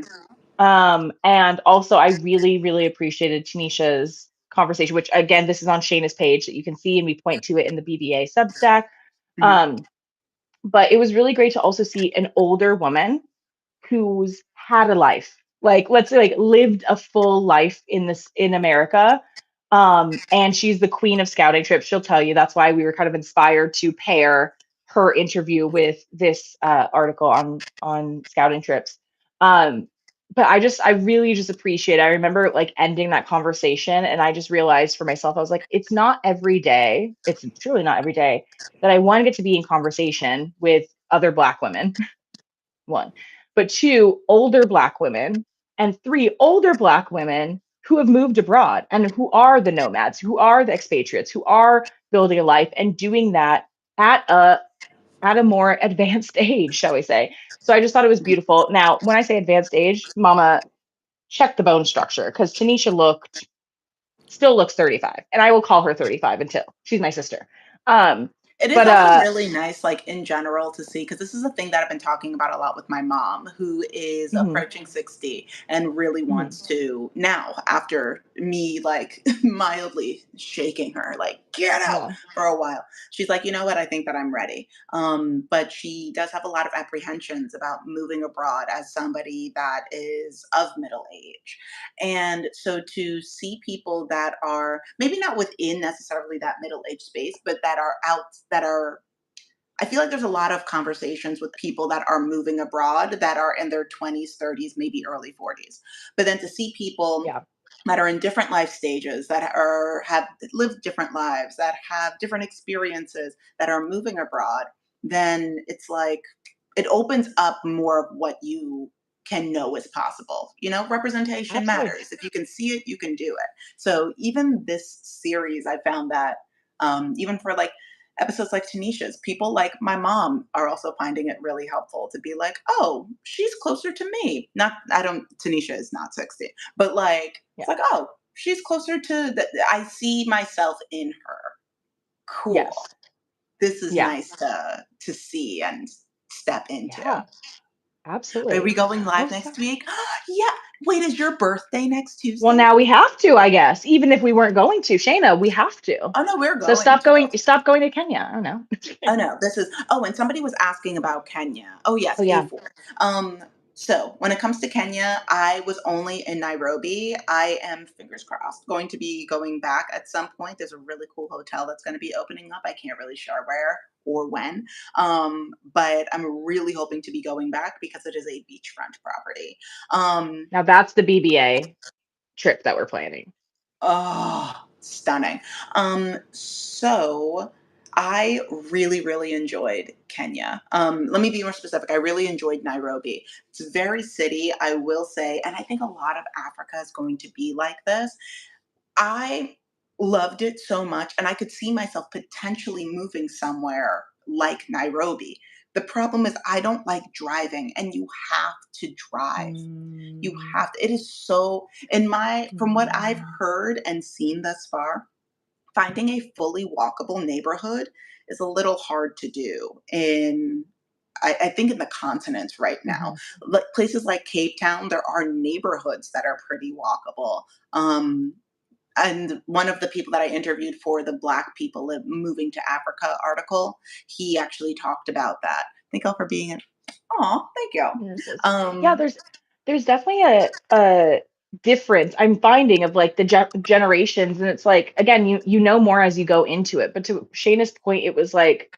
Mhm, And also, I really, really appreciated Tanisha's conversation, which again, this is on Shayna's page that you can see, and we point to it in the BBA Substack. mhm, Um, but it was really great to also see an older woman who's had a life, like let's say like lived a full life in this in America. And she's the queen of scouting trips. She'll tell you that's why we were kind of inspired to pair her interview with this article on scouting trips. Um, but I really just appreciate it. I remember like ending that conversation and I just realized for myself, I was like, it's not every day, it's truly not every day that I want to get to be in conversation with other Black women, one. But two, older Black women and 3 older Black women who have moved abroad and who are the nomads, who are the expatriates, who are building a life and doing that at a more advanced age, shall we say. So I just thought it was beautiful. Now, when I say advanced age, mama, check the bone structure because Tanisha still looks 35. And I will call her 35 until she's my sister. Um, It is but also really nice, like in general, to see because this is a thing that I've been talking about a lot with my mom, who is mhm, approaching 60 and really mhm, wants to now, after me like mildly shaking her, like, get out yeah, for a while. She's like, you know what, I think that I'm ready. But she does have a lot of apprehensions about moving abroad as somebody that is of middle age. And so to see people that are maybe not within necessarily that middle age space, but that are out, that are, I feel like there's a lot of conversations with people that are moving abroad that are in their 20s, 30s, maybe early 40s. But then to see people yeah, that are in different life stages, that are have lived different lives, that have different experiences, that are moving abroad, then it's like it opens up more of what you can know is possible. You know, representation absolutely. matters. If you can see it, you can do it. So even this series, I found that even for like episodes like Tanisha's, people like my mom are also finding it really helpful to be like, oh, she's closer to me. Not, I don't, Tanisha is not 60, but like, Yeah. it's like, oh, she's closer to the, I see myself in her. Cool. Yes. This is Yeah. nice to see and step into. Yeah. Are we Absolutely. going Oh, live so next week? Yeah. Wait, is your birthday next well, Tuesday? now we have to, I guess, even if we weren't going to. Shayna, we have to. Oh no, we're So going to. stop going to Kenya. I don't know. Oh no, this is, oh, and somebody was asking about Kenya. Oh Oh yes, yeah. A4. So when it comes to Kenya, I was only in Nairobi. I am, fingers crossed, going to be going back at some point. There's a really cool hotel that's going to be opening up. I can't really share where or when. But I'm really hoping to be going back because it is a beachfront property. Um, Now that's the BBA trip that we're planning. Oh, stunning. So I really, really enjoyed Kenya. Let me be more specific. I really enjoyed Nairobi. It's a very city, I will say, and I think a lot of Africa is going to be like this. I loved it so much, and I could see myself potentially moving somewhere like Nairobi. The problem is I don't like driving, and you have to drive. You Mm, have to, it is so, in my, from what I've mm, heard and seen thus far, finding a fully walkable neighborhood is a little hard to do in, I think in the continent right now. mhm. Like places like Cape Town, there are neighborhoods that are pretty walkable. And one of the people that I interviewed for the Black People Moving to Africa article, he actually talked about that. Thank y'all for being in. Aw, thank you. Nurses. Yeah, Um, there's definitely a difference I'm finding of like the generations, and it's like again, you know more as you go into it. But to Shayna's point, it was like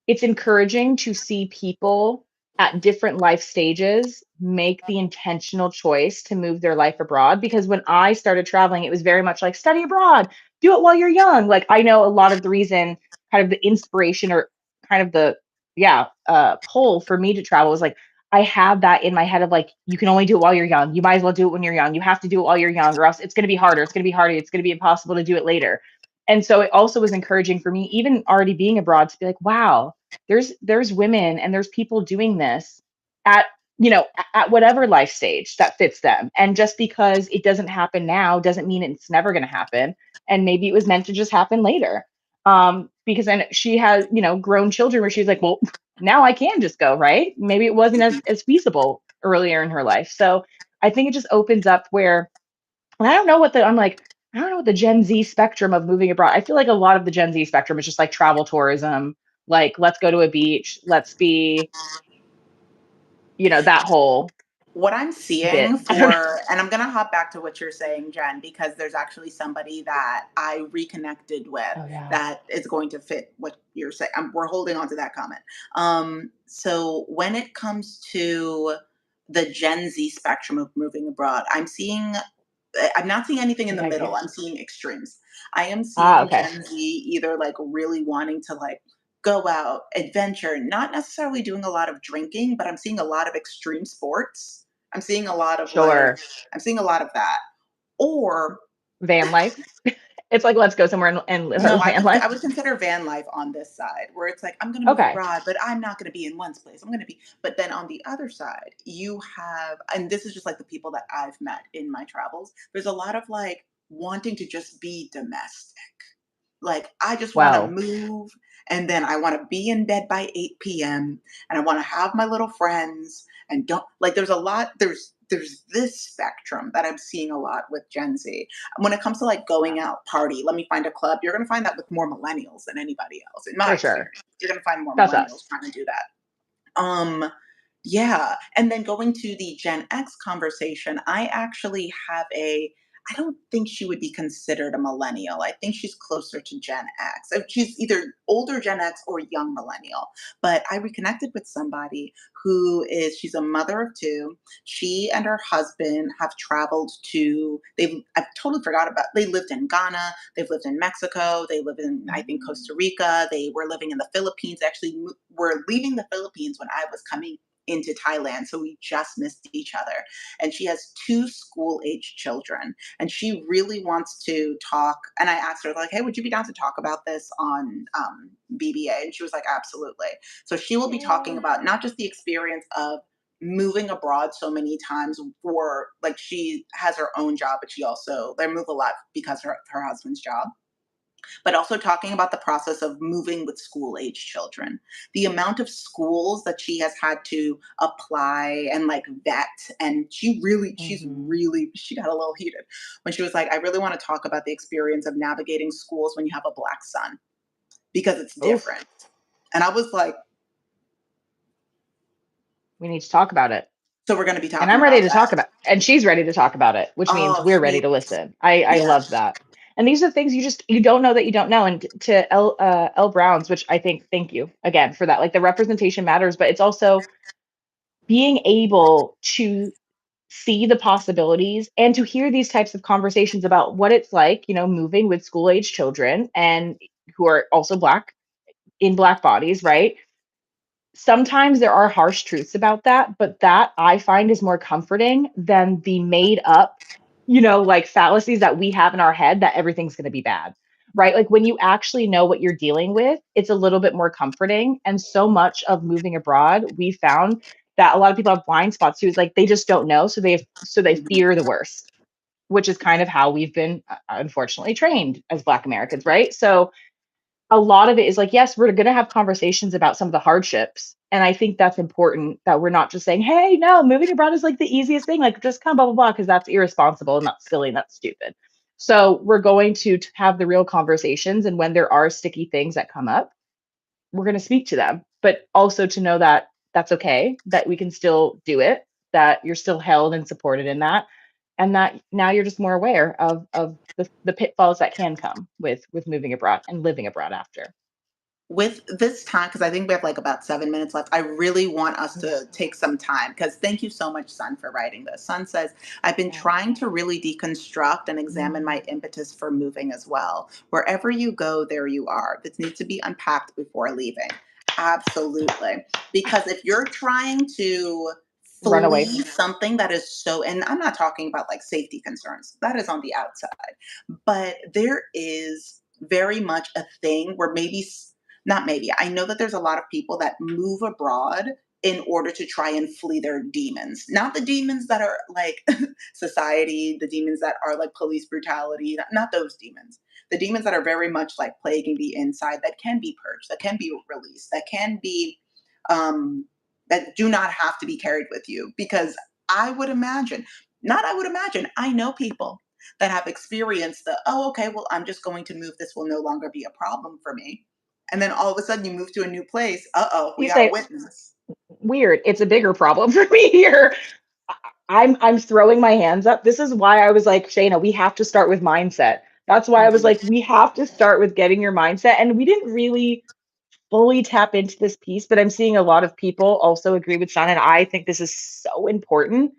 it's encouraging to see people at different life stages make the intentional choice to move their life abroad. Because when I started traveling, it was very much like study abroad, do it while you're young. Like I know a lot of the reason, kind of the inspiration or kind of the, yeah, pull for me to travel was like, I have that in my head of like, you can only do it while you're young. You might as well do it when you're young. You have to do it while you're young, or else it's going to be harder. It's going to be harder. It's going to be impossible to do it later. And so it also was encouraging for me, even already being abroad, to be like, wow, there's women and there's people doing this at at whatever life stage that fits them. And just because it doesn't happen now doesn't mean it's never going to happen. And maybe it was meant to just happen later. Because then she has, grown children where she's like, well, now I can just go, right? Maybe it wasn't as feasible earlier in her life. So I think it just opens up where, and I'm like, I don't know what the Gen Z spectrum of moving abroad. I feel like a lot of the Gen Z spectrum is just like travel tourism, like let's go to a beach, let's be, that whole what I'm bit. seeing I don't know. for, and I'm going to hop back to what you're saying, Jen, because there's actually somebody that I reconnected with Oh yeah. that is going to fit what you're saying. We're holding on to that comment. So when it comes to the Gen Z spectrum of moving abroad, I'm not seeing anything in the Okay, middle. good. I'm seeing extremes. I am Ah, seeing okay. Gen Z either like really wanting to like go out, adventure, not necessarily doing a lot of drinking, but I'm seeing a lot of extreme sports I'm seeing a lot of like, Sure. I'm seeing a lot of that. Or Van life. It's like, let's go somewhere and live no, a van life. I would consider van life on this side where it's like I'm going to move Okay. abroad, but I'm not going to be in one place. I'm going to be, but then on the other side, you have, and this is just like the people that I've met in my travels. There's a lot of like wanting to just be domestic. Like, I just wanna Well, move, and then I wanna be in bed by 8 PM, and I wanna have my little friends, and don't like, there's a lot there's this spectrum that I'm seeing a lot with Gen Z. When it comes to, like, going yeah, out, party, let me find a club, you're gonna find that with more millennials than anybody else, in my for sure. experience. You're gonna find more That's millennials us. trying to do that. Um, yeah, and then going to the Gen X conversation, I actually have a I don't think she would be considered a millennial. I think she's closer to Gen X. She's either older Gen X or young millennial. But I reconnected with somebody she's a mother of two. She and her husband have traveled to, I've totally forgot about, they lived in Ghana, they've lived in Mexico, they live in, I think, Mm. Costa Rica, they were living in the Philippines. Actually, were leaving the Philippines when I was coming into Thailand. So we just missed each other. And she has two school age children. And she really wants to talk. And I asked her, like, hey, would you be down to talk about this on BBA? And she was like, absolutely. So she will be talking Yeah. about not just the experience of moving abroad so many times for like she has her own job, but she also they move a lot because her husband's job, but also talking about the process of moving with school age children. The amount of schools that she has had to apply and like vet. And Mhm. she got a little heated when she was like, I really want to talk about the experience of navigating schools when you have a Black son because it's Oof. different. And I was like, We need to talk about it. so we're going to be And talking I'm ready about to talk that. about and she's ready to talk about it, which means Oh, we're ready she, to listen. I yeah. love that. And these are things you don't know that you don't know. And to L Browns, which I think, thank you again for that. Like the representation matters, but it's also being able to see the possibilities and to hear these types of conversations about what it's like, moving with school age children and who are also black in black bodies, right? Sometimes there are harsh truths about that, but that I find is more comforting than the made up, like fallacies that we have in our head that everything's going to be bad. Right? Like when you actually know what you're dealing with, it's a little bit more comforting. And so much of moving abroad, we found that a lot of people have blind spots too. Is like they just don't know, so they Mhm. fear the worst, which is kind of how we've been unfortunately trained as Black Americans, right? So a lot of it is like, yes, we're going to have conversations about some of the hardships. And I think that's important that we're not just saying, hey, no, moving abroad is like the easiest thing. Like, just come, blah, blah, blah, because that's irresponsible and that's silly and that's stupid. So we're going to have the real conversations. And when there are sticky things that come up, we're going to speak to them, but also to know that that's okay, that we can still do it, that you're still held and supported in that, and that now you're just more aware of the pitfalls that can come with moving abroad and living abroad after. With this time, because I think we have like about 7 minutes left, I really want us Yeah. to take some time. Because thank you so much, Sun, for writing this. Sun says, I've been Yeah. trying to really deconstruct and examine my Mm. impetus for moving as well. Wherever you go, there you are. This needs to be unpacked before leaving. Absolutely. Because if you're trying to Run away flee from it. something that is so, and I'm not talking about like safety concerns, that is on the outside, but there is very much a thing where not maybe. I know that there's a lot of people that move abroad in order to try and flee their demons. Not the demons that are like society, the demons that are like police brutality, not those demons. The demons that are very much like plaguing the inside that can be purged, that can be released, that can be um that do not have to be carried with you because I would imagine, not I would imagine, I know people that have experienced the, oh, okay, well, I'm just going to move. This will no longer be a problem for me. And then all of a sudden you move to a new place. Uh-oh, we You got a say, witness. weird. It's a bigger problem for me here. I- I'm throwing my hands up. This is why I was like, Shayna, we have to start with mindset. That's why I was Mhm. like, we have to start with getting your mindset. And we didn't really fully tap into this piece, but I'm seeing a lot of people also agree with Sean. And I think this is so important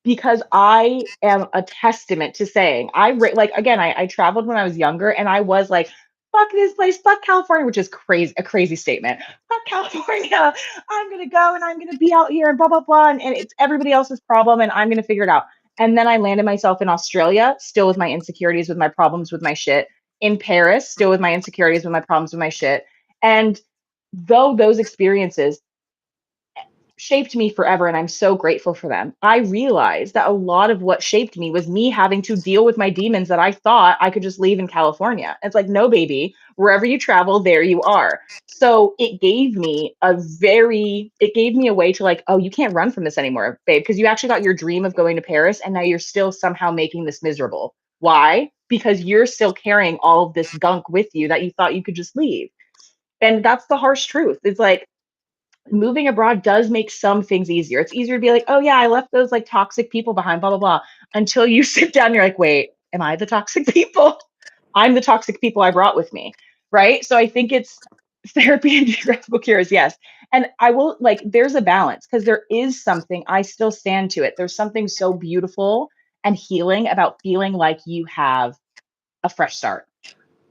because I am a testament to saying, like, again, I traveled when I was younger and I was like, fuck this place, fuck California, which is crazy, a crazy statement. Fuck California. I'm gonna go and I'm gonna be out here and blah blah blah, and it's everybody else's problem, and I'm gonna figure it out. And then I landed myself in Australia, still with my insecurities, with my problems, with my shit. In Paris, still with my insecurities, with my problems, with my shit. And though those experiences shaped me forever and I'm so grateful for them. I realized that a lot of what shaped me was me having to deal with my demons that I thought I could just leave in California. It's like, no, baby, wherever you travel, there you are. So it gave me a way to like, oh, you can't run from this anymore, babe, because you actually got your dream of going to Paris and now you're still somehow making this miserable. Why? Because you're still carrying all of this gunk with you that you thought you could just leave. And that's the harsh truth. It's like, moving abroad does make some things easier. It's easier to be like, oh yeah, I left those like toxic people behind, blah, blah, blah. Until you sit down and you're like, wait, am I the toxic people? I'm the toxic people I brought with me. Right. So I think it's therapy and geographical cures, yes. And I will like, there's a balance because there is something, I still stand to it. There's something so beautiful and healing about feeling like you have a fresh start.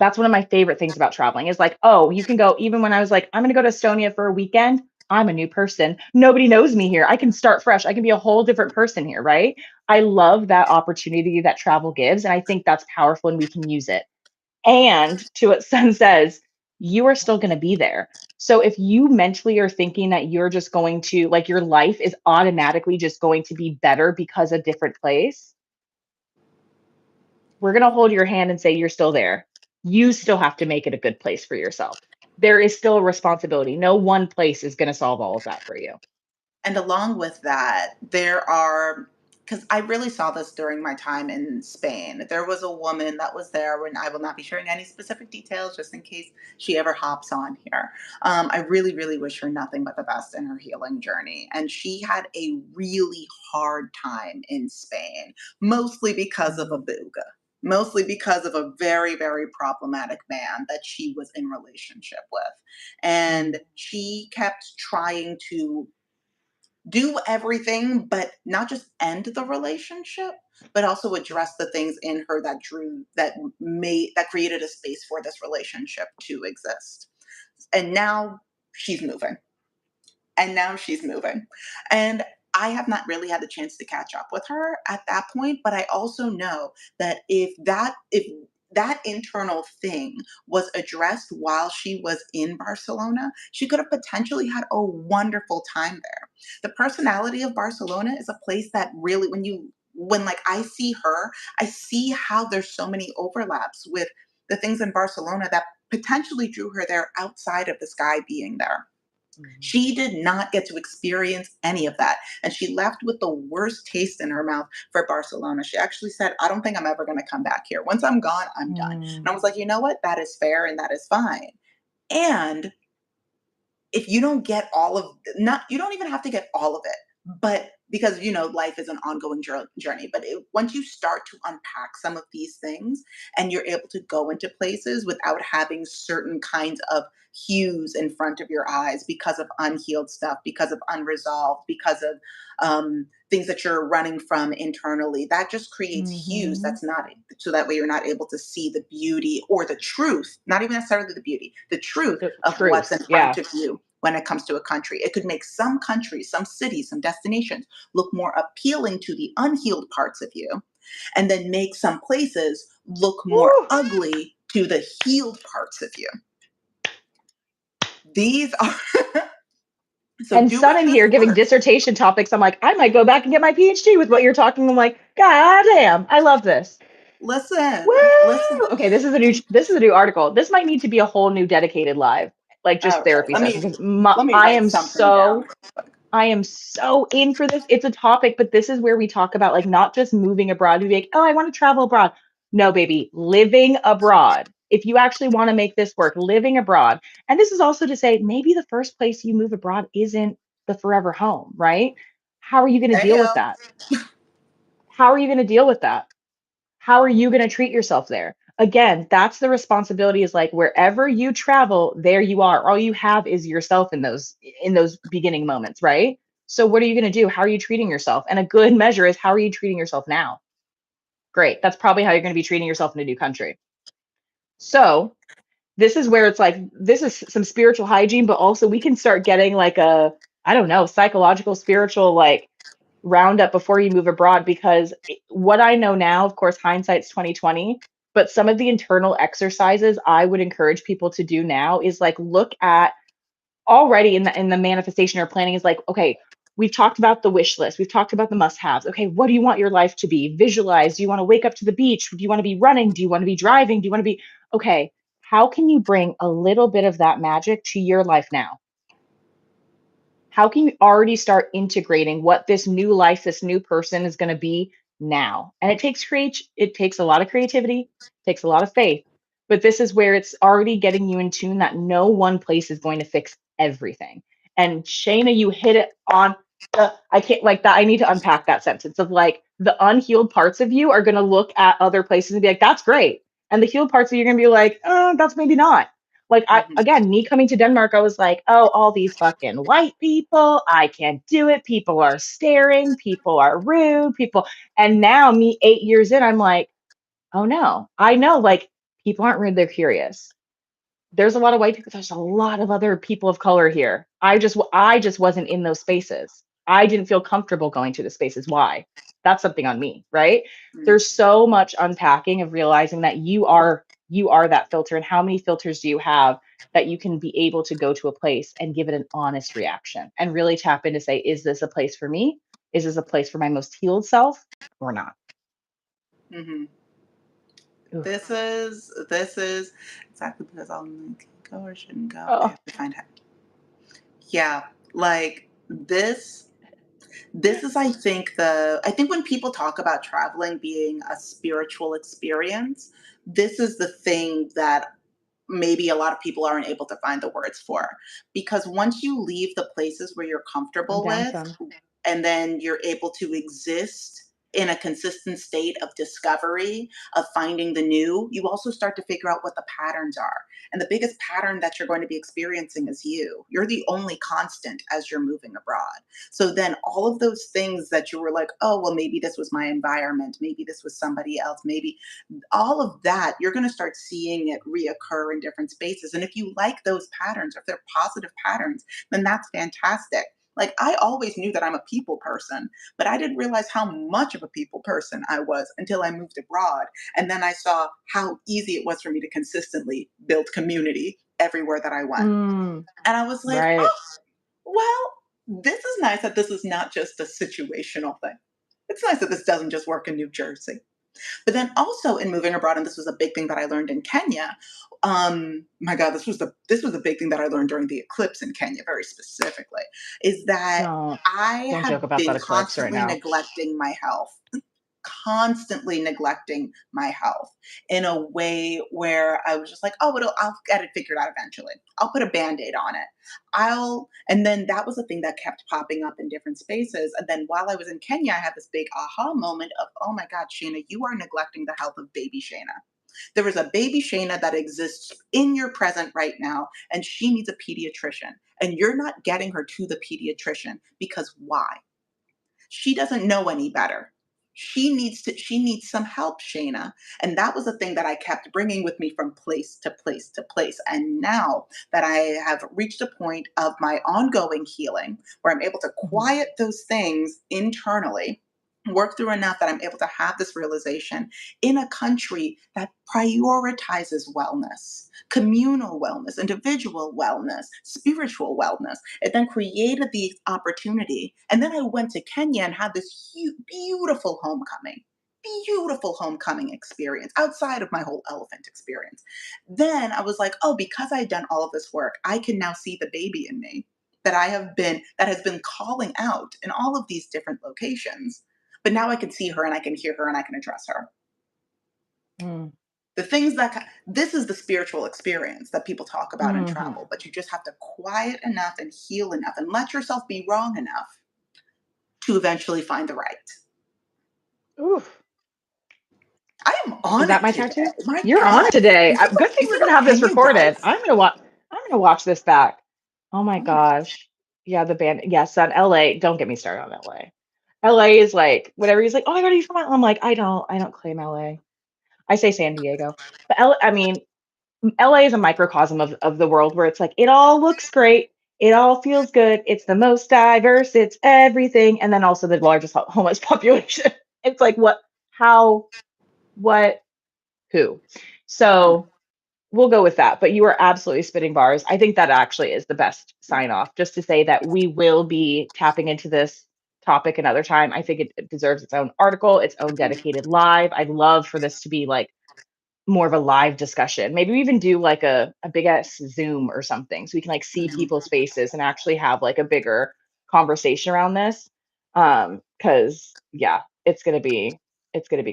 That's one of my favorite things about traveling is like, oh, you can go, even when I was like, I'm going to go to Estonia for a weekend. I'm a new person. Nobody knows me here. I can start fresh. I can be a whole different person here, right? I love that opportunity that travel gives. And I think that's powerful and we can use it. And to what Sun says, you are still going to be there. So if you mentally are thinking that you're just going to, like, your life is automatically just going to be better because a different place, we're going to hold your hand and say you're still there. You still have to make it a good place for yourself. There is still a responsibility. No one place is going to solve all of that for you. And along with that, there are, because I really saw this during my time in Spain. There was a woman that was there, and I will not be sharing any specific details just in case she ever hops on here. I really, really wish her nothing but the best in her healing journey. And she had a really hard time in Spain, mostly because of a booga. Mostly because of a very, very problematic man that she was in relationship with. And she kept trying to do everything, but not just end the relationship, but also address the things in her that created a space for this relationship to exist. And now she's moving and now she's moving. And I have not really had the chance to catch up with her at that point, but I also know that if that internal thing was addressed while she was in Barcelona, she could have potentially had a wonderful time there. The personality of Barcelona is a place that really when like I see her, I see how there's so many overlaps with the things in Barcelona that potentially drew her there outside of this guy being there. Mhm. She did not get to experience any of that. And she left with the worst taste in her mouth for Barcelona. She actually said, I don't think I'm ever going to come back here. Once I'm gone, I'm done. And Mm. I was like, you know what? That is fair and that is fine. And if you don't get all of not you don't even have to get all of it, but because life is an ongoing journey, but once you start to unpack some of these things and you're able to go into places without having certain kinds of hues in front of your eyes because of unhealed stuff, because of unresolved, because of things that you're running from internally, that just creates hues Mhm. that's not so that way you're not able to see the beauty or the truth, not even necessarily the beauty, the truth The of what's in truths, front yeah. of you when it comes to a country. It could make some countries, some cities, some destinations look more appealing to the unhealed parts of you, and then make some places look more Woo! ugly to the healed parts of you. These are so And doing Sun in this here giving work. dissertation topics. I'm like, I might go back and get my PhD with what you're talking. I'm like, God damn, I love this. Listen. Woo! Okay, this is a new article. This might need to be a whole new dedicated live, like just Okay, therapy session. Because let me write something down. I am so in for this. It's a topic, but this is where we talk about like not just moving abroad. We be like, oh, I want to travel abroad. No, baby, living abroad. If you actually want to make this work, living abroad. And this is also to say maybe the first place you move abroad isn't the forever home, right? How are you going to Hey deal yo. with that? How are you going to deal with that? How are you going to treat yourself there? Again, that's the responsibility is like wherever you travel, there you are. All you have is yourself in those beginning moments, right? So what are you going to do? How are you treating yourself? And a good measure is how are you treating yourself now? Great. That's probably how you're going to be treating yourself in a new country. So this is where it's like this is some spiritual hygiene, but also we can start getting like a, I don't know, psychological, spiritual like roundup before you move abroad, because what I know now, of course, hindsight's 2020, but some of the internal exercises I would encourage people to do now is like look at already in the manifestation or planning is like, okay, we've talked about the wish list, we've talked about the must-haves. Okay, what do you want your life to be? Visualize. Do you want to wake up to the beach? Do you want to be running? Do you want to be driving? Do you want to be okay? How can you bring a little bit of that magic to your life now? How can you already start integrating what this new life, this new person is going to be now? And it takes a lot of creativity, takes a lot of faith, but this is where it's already getting you in tune that no one place is going to fix everything. And Shayna, you hit it on the, I can't like that. I need to unpack that sentence of like the unhealed parts of you are going to look at other places and be like, that's great. And the healed parts of you are going to be like, that's maybe not. Like I Mhm. again, me coming to Denmark, I was like, oh, all these fucking white people, I can't do it. People are staring, people are rude, people. And now me 8 years in, I'm like, oh no, I know like people aren't rude, they're curious. There's a lot of white people, there's a lot of other people of color here. I just wasn't in those spaces. I didn't feel comfortable going to the spaces. Why? That's something on me, right? Mm. There's so much unpacking of realizing that you are that filter, and how many filters do you have that you can be able to go to a place and give it an honest reaction and really tap in to say, is this a place for me? Is this a place for my most healed self or not? Mhm. Oof. This is exactly because I'll go or shouldn't go. I Oh, have to find out. Yeah, like this is, I think when people talk about traveling being a spiritual experience, this is the thing that maybe a lot of people aren't able to find the words for. Because once you leave the places where you're I'm comfortable down with, some. and then you're able to exist in a consistent state of discovery, of finding the new, you also start to figure out what the patterns are. And the biggest pattern that you're going to be experiencing is you. You're the only constant as you're moving abroad. So then all of those things that you were like, oh, well, maybe this was my environment, maybe this was somebody else, maybe all of that, you're going to start seeing it reoccur in different spaces. And if you like those patterns, or if they're positive patterns, then that's fantastic. Like, I always knew that I'm a people person, but I didn't realize how much of a people person I was until I moved abroad. And then I saw how easy it was for me to consistently build community everywhere that I went. Mm, And I was like, right. oh, well, this is nice that this is not just a situational thing. It's nice that this doesn't just work in New Jersey. But then also in moving abroad, and this was a big thing that I learned in Kenya. My God, this was a big thing that I learned during the eclipse in Kenya, very specifically, is that Don't I don't had joke about been that eclipse right constantly now. neglecting my health, constantly neglecting my health in a way where I was just like, oh, I'll get it figured out eventually. I'll put a band-aid on it. And then that was a thing that kept popping up in different spaces. And then while I was in Kenya, I had this big aha moment of, oh my God, Shayna, you are neglecting the health of baby Shayna. There is a baby Shayna that exists in your present right now, and she needs a pediatrician. And you're not getting her to the pediatrician because why? She doesn't know any better. She needs some help, Shayna. And that was a thing that I kept bringing with me from place to place to place. And now that I have reached a point of my ongoing healing where I'm able to Mhm. quiet those things internally, work through enough that I'm able to have this realization in a country that prioritizes wellness, communal wellness, individual wellness, spiritual wellness. It then created the opportunity. And then I went to Kenya and had this beautiful homecoming experience outside of my whole elephant experience. Then I was like, oh, because I've done all of this work, I can now see the baby in me that has been calling out in all of these different locations. But now I can see her and I can hear her and I can address her. Mm. The things that this is the spiritual experience that people talk about in Mhm. travel, but you just have to quiet enough and heal enough and let yourself be wrong enough to eventually find the right. Oof. I am Is on that it my today. tattoo? My You're on it God. today. Good thing You see we're what gonna have this Kenya recorded. does? I'm gonna watch this back. Oh my Oh my God. gosh. Yeah, the band. Yes, on LA. Don't get me started on LA. LA is like whatever. He's like, oh my God, are you from? I'm like, I don't claim LA. I say San Diego, but I mean, LA is a microcosm of the world where it's like it all looks great, it all feels good, it's the most diverse, it's everything, and then also the largest homeless population. It's like what, how, what, who? Mm. So we'll go with that. But you are absolutely spitting bars. I think that actually is the best sign off, just to say that we will be tapping into this topic another time. I think it deserves its own article, its own Mhm. dedicated live. I'd love for this to be like more of a live discussion. Maybe we even do like a big ass Zoom or something so we can like see Mhm. people's faces and actually have like a bigger conversation around this. Cause yeah, it's gonna be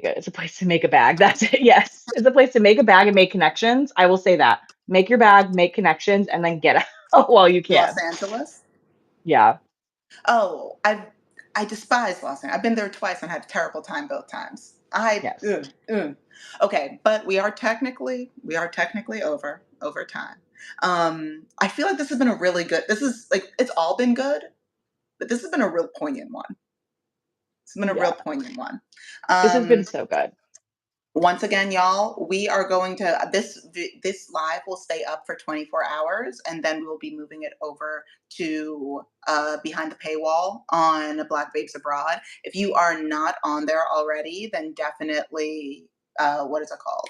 good. It's a place to make a bag. That's it. Yes. It's a place to make a bag and make connections. I will say that. Make your bag, make connections, and then get out while you Los can. Angeles? Yeah. Oh, I despise Los Angeles. I've been there twice and had a terrible time both times. Yes. Okay, but we are technically over time. I feel like this has been a really good. This is like it's all been good, but this has been a real poignant one. It's been a real Yeah. poignant one. This has been Um, so good. Once again, y'all, we are going to this live will stay up for 24 hours, and then we will be moving it over to behind the paywall on Black Babes Abroad. If you are not on there already, then definitely what is it called?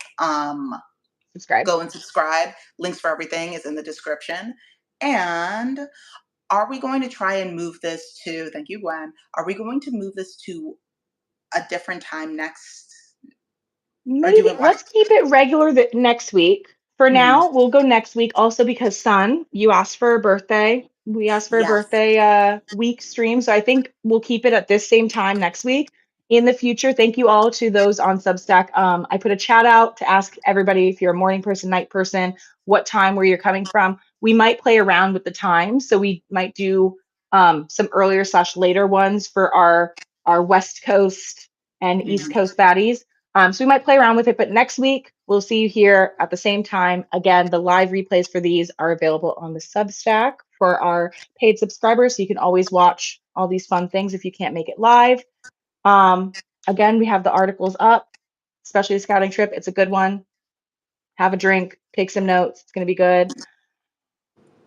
Subscribe. Go and subscribe. Links for everything is in the description. And are we going to try and move this to? Thank you, Gwen. Are we going to move this to a different time next, or do Maybe we want let's keep it regular next week. For to? Mhm. now, we'll go next week also because Sun, you asked for a birthday. We asked for a Yes. birthday week stream. So I think we'll keep it at this same time next week. In the future, thank you all to those on Substack. I put a chat out to ask everybody if you're a morning person, night person, what time where you're coming from. We might play around with the time. So we might do some earlier slash later ones for our West Coast and East Mhm. Coast baddies. So we might play around with it, but next week we'll see you here at the same time. Again, the live replays for these are available on the Substack for our paid subscribers, so you can always watch all these fun things if you can't make it live. Um, Again, we have the articles up, especially the scouting trip. It's a good one. Have a drink, take some notes. It's going to be good.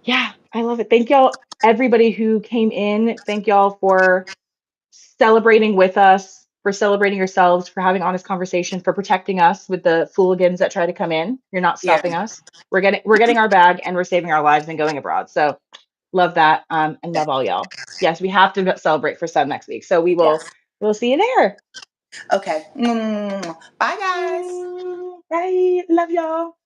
Yeah, I love it. Thank y'all, everybody who came in. Thank y'all for celebrating with us, for celebrating yourselves, for having honest conversation, for protecting us with the fooligans that try to come in. You're not Yeah. stopping us. We're getting our bag and we're saving our lives and going abroad. So love that. And Yeah. love all y'all. Yes, we have to celebrate for Sun next week. So Yes. we'll see you there. Okay. Bye, guys. Bye. Love y'all.